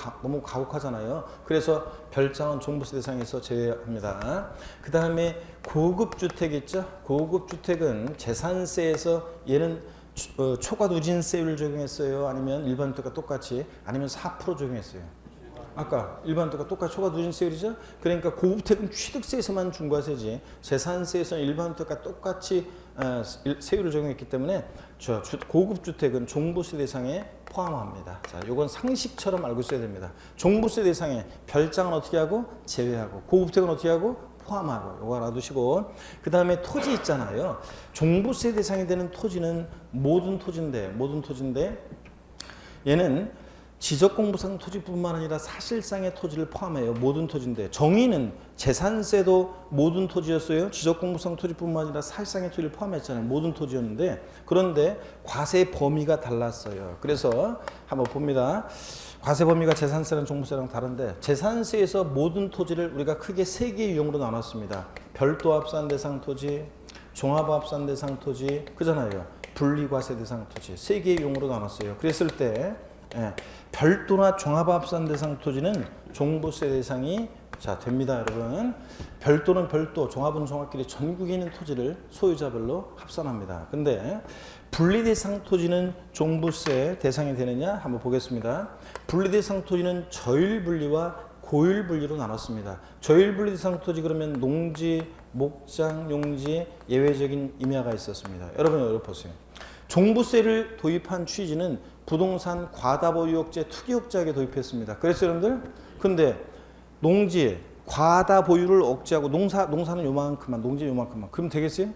가혹하잖아요. 그래서 별장은 종부세 대상에서 제외합니다. 그 다음에 고급주택 있죠? 고급주택은 재산세에서 얘는 초과 누진세율을 적용했어요? 아니면 일반 주택과 똑같이? 아니면 4% 적용했어요? 아까 일반 주택과 똑같이 초과 누진세율이죠? 그러니까 고급주택은 취득세에서만 중과세지 재산세에서는 일반 주택과 똑같이 세율을 적용했기 때문에 고급주택은 종부세 대상에 포함합니다. 자, 요건 상식처럼 알고 있어야 됩니다. 종부세 대상에 별장은 어떻게 하고? 제외하고 고급주택은 어떻게 하고? 포함하고 요거 알아두시고 그 다음에 토지 있잖아요. 종부세 대상이 되는 토지는 모든 토지인데 얘는 지적공부상 토지뿐만 아니라 사실상의 토지를 포함해요. 모든 토지인데 정의는 재산세도 모든 토지였어요. 지적공부상 토지뿐만 아니라 사실상의 토지를 포함했잖아요. 모든 토지였는데 그런데 과세 범위가 달랐어요. 그래서 한번 봅니다. 과세 범위가 재산세랑 종부세랑 다른데 재산세에서 모든 토지를 우리가 크게 세 개의 유형으로 나눴습니다. 별도합산 대상 토지, 종합합산 대상 토지, 그잖아요. 분리과세 대상 토지 세 개의 유형으로 나눴어요. 그랬을 때 별도나 종합합산 대상 토지는 종부세 대상이 됩니다, 여러분. 별도는 별도, 종합은 종합끼리 전국에 있는 토지를 소유자별로 합산합니다. 근데 분리대상 토지는 종부세 대상이 되느냐 한번 보겠습니다. 분리대상 토지는 저일분리와 고일분리로 나눴습니다. 저일분리대상 토지 그러면 농지, 목장, 용지, 예외적인 임야가 있었습니다. 여러분 여기 보세요. 종부세를 도입한 취지는 부동산 과다보유억제, 투기억제하게 도입했습니다. 그래서 여러분들 근데 농지 과다보유를 억제하고 농사는 요만큼만, 농지 요만큼만 그럼 되겠어요?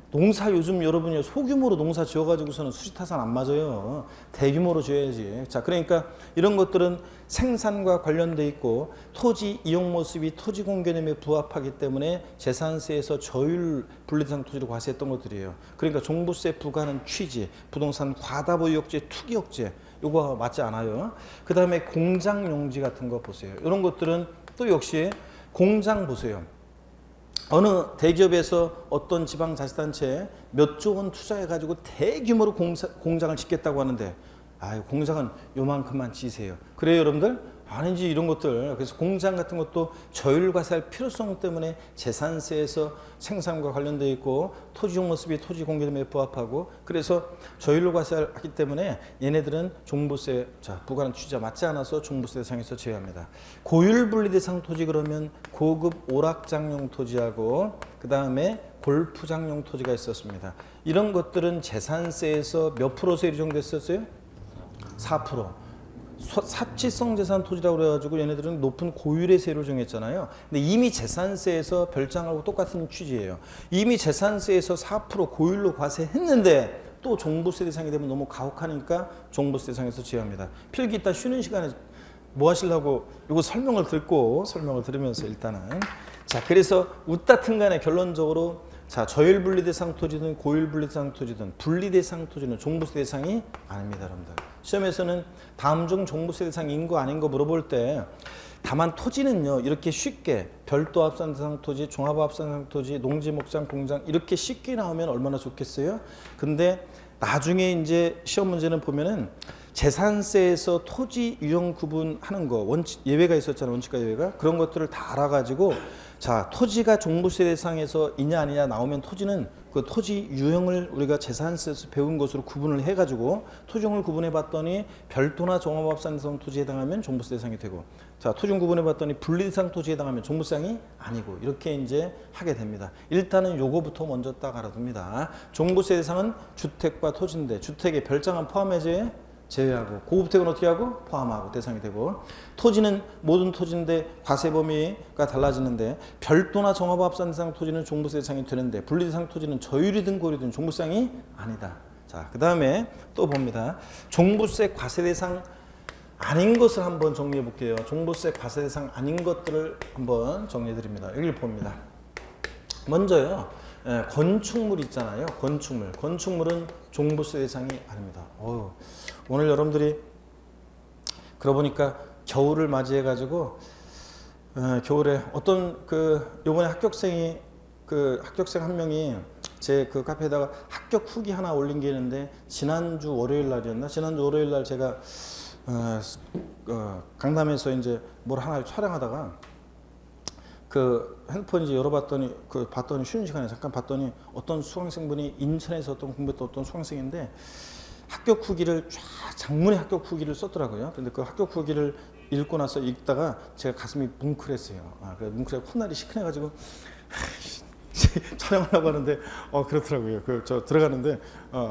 농사 요즘 여러분이 소규모로 농사 지어가지고서는 수지타산 안 맞아요. 대규모로 지어야지. 자, 그러니까 이런 것들은 생산과 관련돼 있고 토지 이용 모습이 토지공 개념에 부합하기 때문에 재산세에서 저율 분리대상 토지를 과세했던 것들이에요. 그러니까 종부세 부과하는 취지, 부동산 과다보유억제, 투기억제 요거 맞지 않아요. 그 다음에 공장 용지 같은 거 보세요. 이런 것들은 또 역시 공장 보세요. 어느 대기업에서 어떤 지방자치단체에 몇 조 원 투자해가지고 대규모로 공장을 짓겠다고 하는데 공장은 요만큼만 지세요. 그래요 여러분들? 아닌지 이런 것들. 그래서 공장 같은 것도 저율과세할 필요성 때문에 재산세에서 생산과 관련되어 있고 토지용 모습이 토지 공개념에 부합하고 그래서 저율과세하기 때문에 얘네들은 종부세 부과하는 취지가 맞지 않아서 종부세 대상에서 제외합니다. 고율분리 대상 토지 그러면 고급 오락장용 토지하고 그 다음에 골프장용 토지가 있었습니다. 이런 것들은 재산세에서 몇 프로 세율이 적용됐었어요? 4%. 사치성 재산 토지라고 그래가지고 얘네들은 높은 고율의 세율을 정했잖아요. 근데 이미 재산세에서 별장하고 똑같은 취지예요. 이미 재산세에서 4% 고율로 과세했는데 또 종부세 대상이 되면 너무 가혹하니까 종부세 대상에서 제외합니다. 필기 이따 쉬는 시간에 뭐 하시려고 이거 설명을 들으면서 일단은 그래서 웃다 튼간에 결론적으로 저율분리대상 토지든 고율분리대상 토지든 분리대상 토지는 종부세 대상이 아닙니다, 여러분들. 시험에서는 다음 중 종부세 대상인 거 아닌 거 물어볼 때 다만 토지는요 이렇게 쉽게 별도 합산 대상 토지, 종합 합산 대상 토지, 농지, 목장, 공장 이렇게 쉽게 나오면 얼마나 좋겠어요? 근데 나중에 이제 시험 문제는 보면은 재산세에서 토지 유형 구분하는 거 예외가 있었잖아요. 원칙과 예외가 그런 것들을 다 알아가지고 토지가 종부세 대상에서 있냐 아니냐 나오면 토지는 그 토지 유형을 우리가 재산세에서 배운 것으로 구분을 해가지고 토지용을 구분해 봤더니 별도나 종합합산 대상 토지에 해당하면 종부세 대상이 되고 토지용 구분해 봤더니 분리대상 토지에 해당하면 종부세상이 아니고 이렇게 이제 하게 됩니다. 일단은 요거부터 먼저 딱 알아둡니다. 종부세 대상은 주택과 토지인데 주택에 별장은 포함해져요? 제외하고 고급주택은 어떻게 하고? 포함하고 대상이 되고 토지는 모든 토지인데 과세 범위가 달라지는데 별도나 종합합산 대상 토지는 종부세 대상이 되는데 분리대상 토지는 저율이든 고율이든 종부세 대상이 아니다. 그 다음에 또 봅니다. 종부세 과세 대상 아닌 것을 한번 정리해 볼게요. 종부세 과세 대상 아닌 것들을 한번 정리해 드립니다. 여기를 봅니다. 먼저요. 건축물 있잖아요. 건축물은 종부세 대상이 아닙니다. 오늘 여러분들이 그러고 보니까 겨울을 맞이해 가지고 겨울에 어떤 그 요번에 합격생이 그 합격생 한 명이 제 그 카페에다가 합격 후기 하나 올린 게 있는데 지난주 월요일 날이었나? 지난주 월요일 날 제가 강남에서 이제 뭘 하나를 촬영하다가 그 핸드폰 이제 열어봤더니 봤더니 쉬는 시간에 잠깐 봤더니 어떤 수강생분이 인천에서 공부했던 어떤 수강생인데 합격 후기를 장문의 합격 후기를 썼더라고요. 근데 그 합격 후기를 읽고 나서 읽다가 제가 가슴이 뭉클했어요. 그래서 뭉클해 콧날이 시큰해가지고 촬영하려고 하는데 그렇더라고요. 저 들어가는데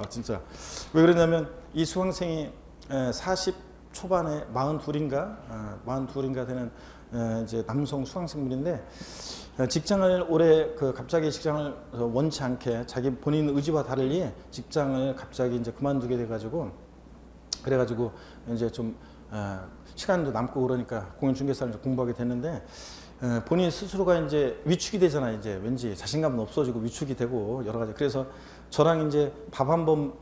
진짜 왜 그러냐면 이 수강생이 40 초반에 42인가 되는 이제 남성 수강생분인데 직장을 올해 갑자기 직장을 원치 않게 자기 본인 의지와 다르게 직장을 갑자기 이제 그만두게 돼가지고 그래가지고 이제 좀 시간도 남고 그러니까 공인중개사를 이제 공부하게 됐는데 본인 스스로가 이제 위축이 되잖아요. 이제 왠지 자신감은 없어지고 위축이 되고 여러 가지. 그래서 저랑 이제 밥 한 번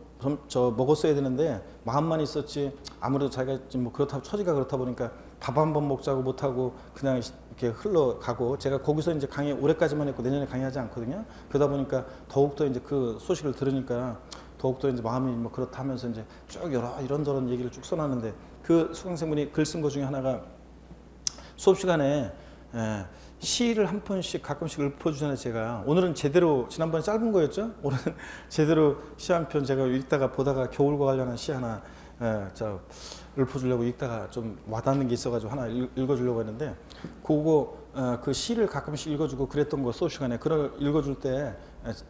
먹었어야 되는데 마음만 있었지 아무래도 자기가 뭐 그렇다 처지가 그렇다 보니까 밥 한 번 먹자고 못하고 그냥 이렇게 흘러가고 제가 거기서 이제 강의 올해까지만 했고 내년에 강의하지 않거든요. 그러다 보니까 더욱더 이제 그 소식을 들으니까 더욱더 이제 마음이 뭐 그렇다 하면서 이제 쭉 이런저런 얘기를 쭉 써놨는데 그 수강생분이 글 쓴 거 중에 하나가 수업 시간에 시를 한 편씩 가끔씩 읊어주잖아요. 제가 오늘은 제대로 지난번에 짧은 거였죠. 오늘은 제대로 시 한 편 제가 읽다가 보다가 겨울과 관련한 시 하나 읊어주려고 읽다가 좀 와닿는 게 있어가지고 하나 읽어주려고 했는데 그거 그 시를 가끔씩 읽어주고 그랬던 거 수업 시간에 그걸 읽어줄 때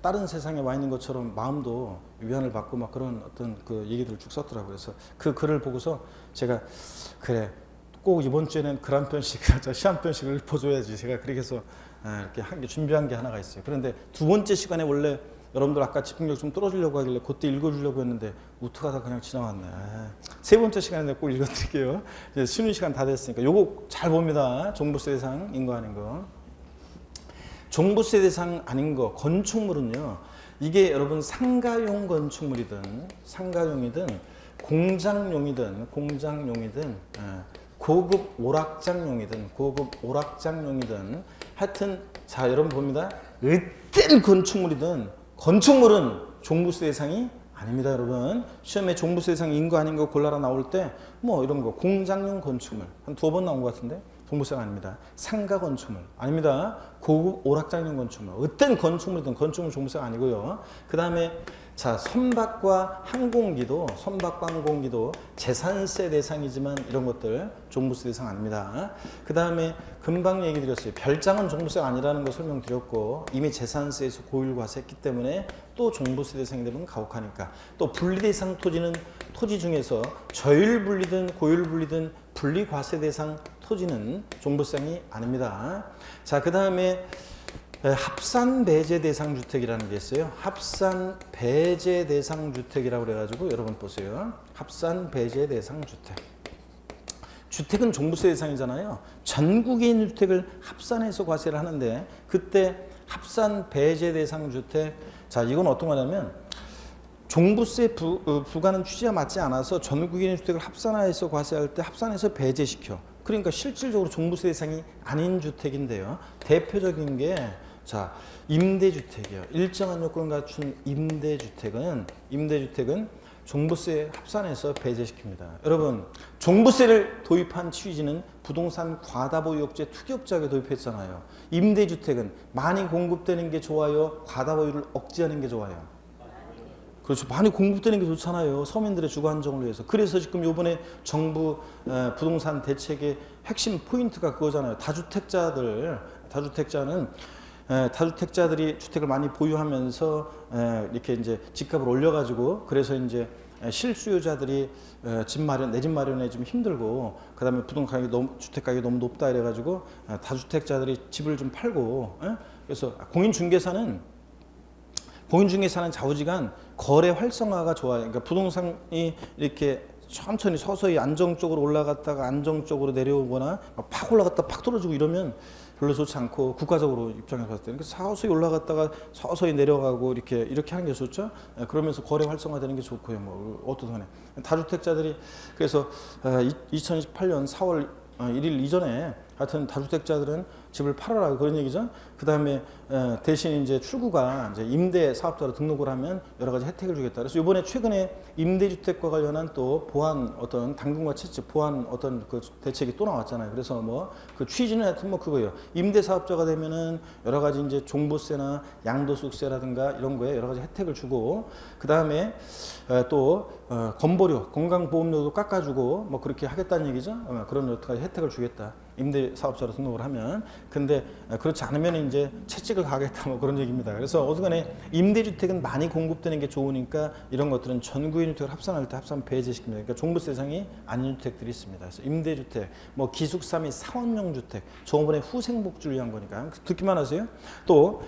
다른 세상에 와 있는 것처럼 마음도 위안을 받고 막 그런 어떤 그 얘기들을 쭉 썼더라고요. 그래서 그 글을 보고서 제가 그래. 꼭 이번 주에는 글 한 편씩, 시 한 편씩을 읊어줘야지. 제가 그렇게 해서 이렇게 준비한 게 하나가 있어요. 그런데 두 번째 시간에 원래 여러분들 아까 집중력 좀 떨어지려고 하길래 그때 읽어주려고 했는데 우트가다 그냥 지나갔네. 세 번째 시간에 꼭 읽어드릴게요. 이제 쉬는 시간 다 됐으니까 요거 잘 봅니다. 종부세 대상 인거 아닌 거. 종부세 대상 아닌 거 건축물은요. 이게 여러분 상가용 건축물이든 상가용이든 공장용이든 고급 오락장용이든 하여튼 자 여러분 봅니다. 어떤 건축물이든 건축물은 종부세 대상이 아닙니다. 여러분 시험에 종부세 대상 인거 아닌 거 골라라 나올 때 뭐 이런 거 공장용 건축물 한 2번 나온 것 같은데 종부세가 아닙니다. 상가 건축물 아닙니다. 고급 오락장용 건축물 어떤 건축물이든 건축물 종부세가 아니고요. 그 다음에 자 선박과 항공기도 재산세 대상이지만 이런 것들 종부세 대상 아닙니다. 그 다음에 금방 얘기 드렸어요. 별장은 종부세가 아니라는 거 설명드렸고 이미 재산세에서 고율과세했기 때문에 또 종부세 대상이 되면 가혹하니까 또 분리대상 토지는 토지 중에서 저율분리든 고율분리든 분리과세 대상 토지는 종부세상이 아닙니다. 자 그 다음에 합산 배제 대상 주택이라는 게 있어요. 합산 배제 대상 주택이라고 그래가지고 여러분 보세요. 합산 배제 대상 주택. 주택은 종부세 대상이잖아요. 전국에 있는 주택을 합산해서 과세를 하는데 그때 합산 배제 대상 주택. 자 이건 어떤 거냐면 종부세 부과는 취지가 맞지 않아서 전국에 있는 주택을 합산해서 과세할 때 합산해서 배제시켜. 그러니까 실질적으로 종부세 대상이 아닌 주택인데요. 대표적인 게 자, 임대주택이요. 일정한 요건 갖춘 임대주택은 종부세 합산해서 배제시킵니다. 여러분, 종부세를 도입한 취지는 부동산 과다보유억제 투기억제하게 도입했잖아요. 임대주택은 많이 공급되는 게 좋아요? 과다보유를 억제하는 게 좋아요? 그렇죠. 많이 공급되는 게 좋잖아요. 서민들의 주거 안정을 위해서. 그래서 지금 이번에 정부 부동산 대책의 핵심 포인트가 그거잖아요. 다주택자들이 주택을 많이 보유하면서 이렇게 이제 집값을 올려가지고 그래서 이제 실수요자들이 내 집 마련에 좀 힘들고 그다음에 부동산 주택 가격이 너무 높다 이래가지고 다주택자들이 집을 좀 팔고 그래서 공인중개사는 좌우지간 거래 활성화가 좋아요. 그러니까 부동산이 이렇게 천천히 서서히 안정적으로 올라갔다가 안정적으로 내려오거나 팍 올라갔다 팍 떨어지고 이러면 별로 좋지 않고 국가적으로 입장에서 봤을 때 그러니까 서서히 올라갔다가 서서히 내려가고 이렇게 하는 게 좋죠. 그러면서 거래 활성화되는 게 좋고요. 뭐 어떤 간에 다주택자들이 그래서 2028년 4월 1일 이전에 하여튼 다주택자들은 집을 팔아라 그런 얘기죠. 그 다음에 대신 이제 출구가 이제 임대 사업자로 등록을 하면 여러 가지 혜택을 주겠다. 그래서 이번에 최근에 임대주택과 관련한 또 보완 어떤 당근과 채집 보완 어떤 그 대책이 또 나왔잖아요. 그래서 뭐 그 취지는 하여튼 뭐 그거예요. 임대 사업자가 되면은 여러 가지 이제 종부세나 양도소득세라든가 이런 거에 여러 가지 혜택을 주고 그 다음에 또 건보료, 건강보험료도 깎아주고 뭐 그렇게 하겠다는 얘기죠. 그런 여러 가지 혜택을 주겠다. 임대 사업자로 등록을 하면. 근데 그렇지 않으면 이제 채찍을 가겠다 뭐 그런 얘기입니다. 그래서 어쨌간에 임대주택은 많이 공급되는 게 좋으니까 이런 것들은 전구인주택을 합산할 때 합산 배제시킵니다. 그러니까 종부세 대상이 아닌 주택들이 있습니다. 그래서 임대주택, 뭐 기숙사 및 사원용 주택, 저번에 후생복지를 위한 거니까 듣기만 하세요. 또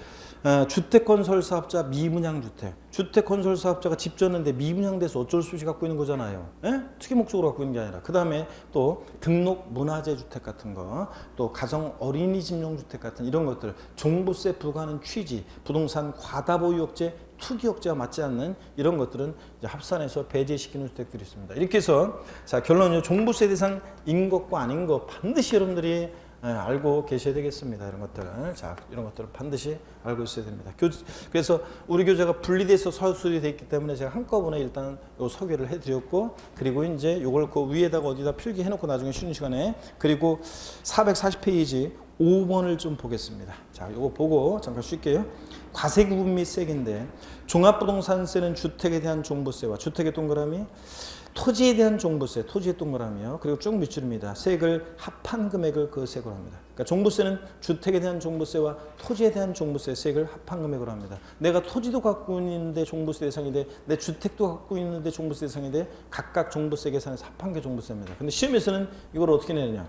주택건설사업자 미분양주택. 주택건설사업자가 집 졌는데 미분양돼서 어쩔 수 없이 갖고 있는 거잖아요. 예? 투기 목적으로 갖고 있는 게 아니라. 그 다음에 또 등록 문화재 주택 같은 거, 또 가정 어린이집용 주택 같은 이런 것들, 종부세 부과하는 취지, 부동산 과다보유억제, 투기억제와 맞지 않는 이런 것들은 이제 합산해서 배제시키는 주택들이 있습니다. 이렇게 해서 자 결론은요. 종부세 대상인 것과 아닌 것 반드시 여러분들이 알고 계셔야 되겠습니다. 이런 것들을. 자, 이런 것들을 반드시 알고 있어야 됩니다. 그래서 우리 교재가 분리돼서 서술이 되어 있기 때문에 제가 한꺼번에 일단 요 소개를 해드렸고, 그리고 이제 요걸 그 위에다가 어디다 필기해놓고 나중에 쉬는 시간에, 그리고 440페이지 5번을 좀 보겠습니다. 자, 요거 보고 잠깐 쉴게요. 과세구분 및 세금인데, 종합부동산세는 주택에 대한 종부세와 주택의 동그라미, 토지에 대한 종부세, 토지의 동그라미요. 그리고 쭉 밑줄입니다. 세액을 합한 금액을 그 세액으로 합니다. 그러니까 종부세는 주택에 대한 종부세와 토지에 대한 종부세, 세액을 합한 금액으로 합니다. 내가 토지도 갖고 있는데 종부세 대상이 돼, 내 주택도 갖고 있는데 종부세 대상이 돼, 각각 종부세 계산해서 합한 게 종부세입니다. 근데 시험에서는 이걸 어떻게 내느냐?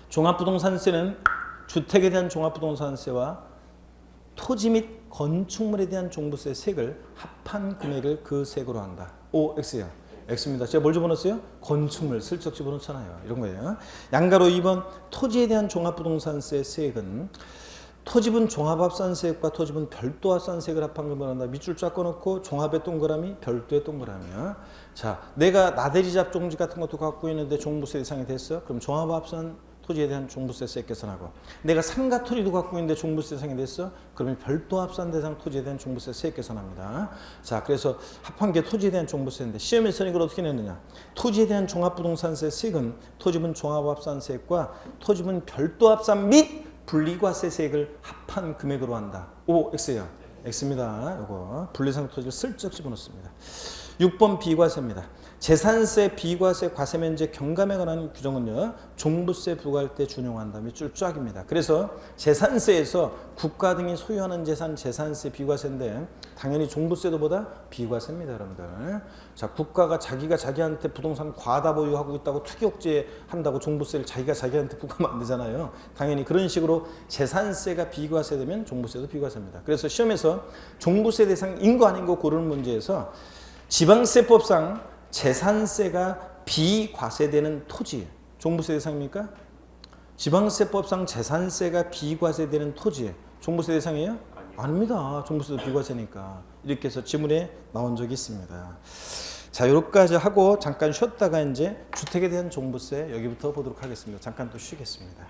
종합부동산세는 주택에 대한 종합부동산세와 토지 및 건축물에 대한 종부세 세액을 합한 금액을 그 세액으로 한다. O, X요. X입니다. 제가 뭘 집어넣었어요? 건축물 슬쩍 집어넣잖아요. 이런 거예요. 양가로 2번 토지에 대한 종합부동산세 세액은 토지분 종합합산세액과 토지분 별도합산세액을 합한 금액을 한다. 밑줄 쫙 꺼놓고 종합의 동그라미, 별도의 동그라미야. 자, 내가 나대리 잡종지 같은 것도 갖고 있는데 종부세 대상이 됐어. 그럼 종합합산 토지에 대한 종부세 세액 계산하고, 내가 상가 토지도 갖고 있는데 종부세 대상이 됐어? 그러면 별도 합산 대상 토지에 대한 종부세 세액 계산합니다. 자, 그래서 합한 게 토지에 대한 종부세인데 시험에서는 이걸 어떻게 냈느냐? 토지에 대한 종합부동산세 세액은 토지분 종합합산세액과 토지분 별도 합산 및 분리과세 세액을 합한 금액으로 한다. O, X예요. X입니다. 요거 분리상 토지를 슬쩍 집어넣습니다. 6번 비과세입니다. 재산세, 비과세, 과세면제 경감에 관한 규정은요, 종부세 부과할 때 준용한다. 밑줄 쫙입니다. 그래서 재산세에서 국가 등이 소유하는 재산, 재산세, 비과세인데 당연히 종부세도 보다 비과세입니다, 여러분들. 자, 국가가 자기가 자기한테 부동산 과다 보유하고 있다고 투기억제 한다고 종부세를 자기가 자기한테 부과하면 안 되잖아요. 당연히 그런 식으로 재산세가 비과세 되면 종부세도 비과세입니다. 그래서 시험에서 종부세 대상인 거 아닌 거 고르는 문제에서 지방세법상 재산세가 비과세되는 토지, 종부세 대상입니까? 지방세법상 재산세가 비과세되는 토지, 종부세 대상이에요? 아닙니다. 종부세도 비과세니까. 이렇게 해서 지문에 나온 적이 있습니다. 자, 여기까지 하고 잠깐 쉬었다가 이제 주택에 대한 종부세 여기부터 보도록 하겠습니다. 잠깐 또 쉬겠습니다.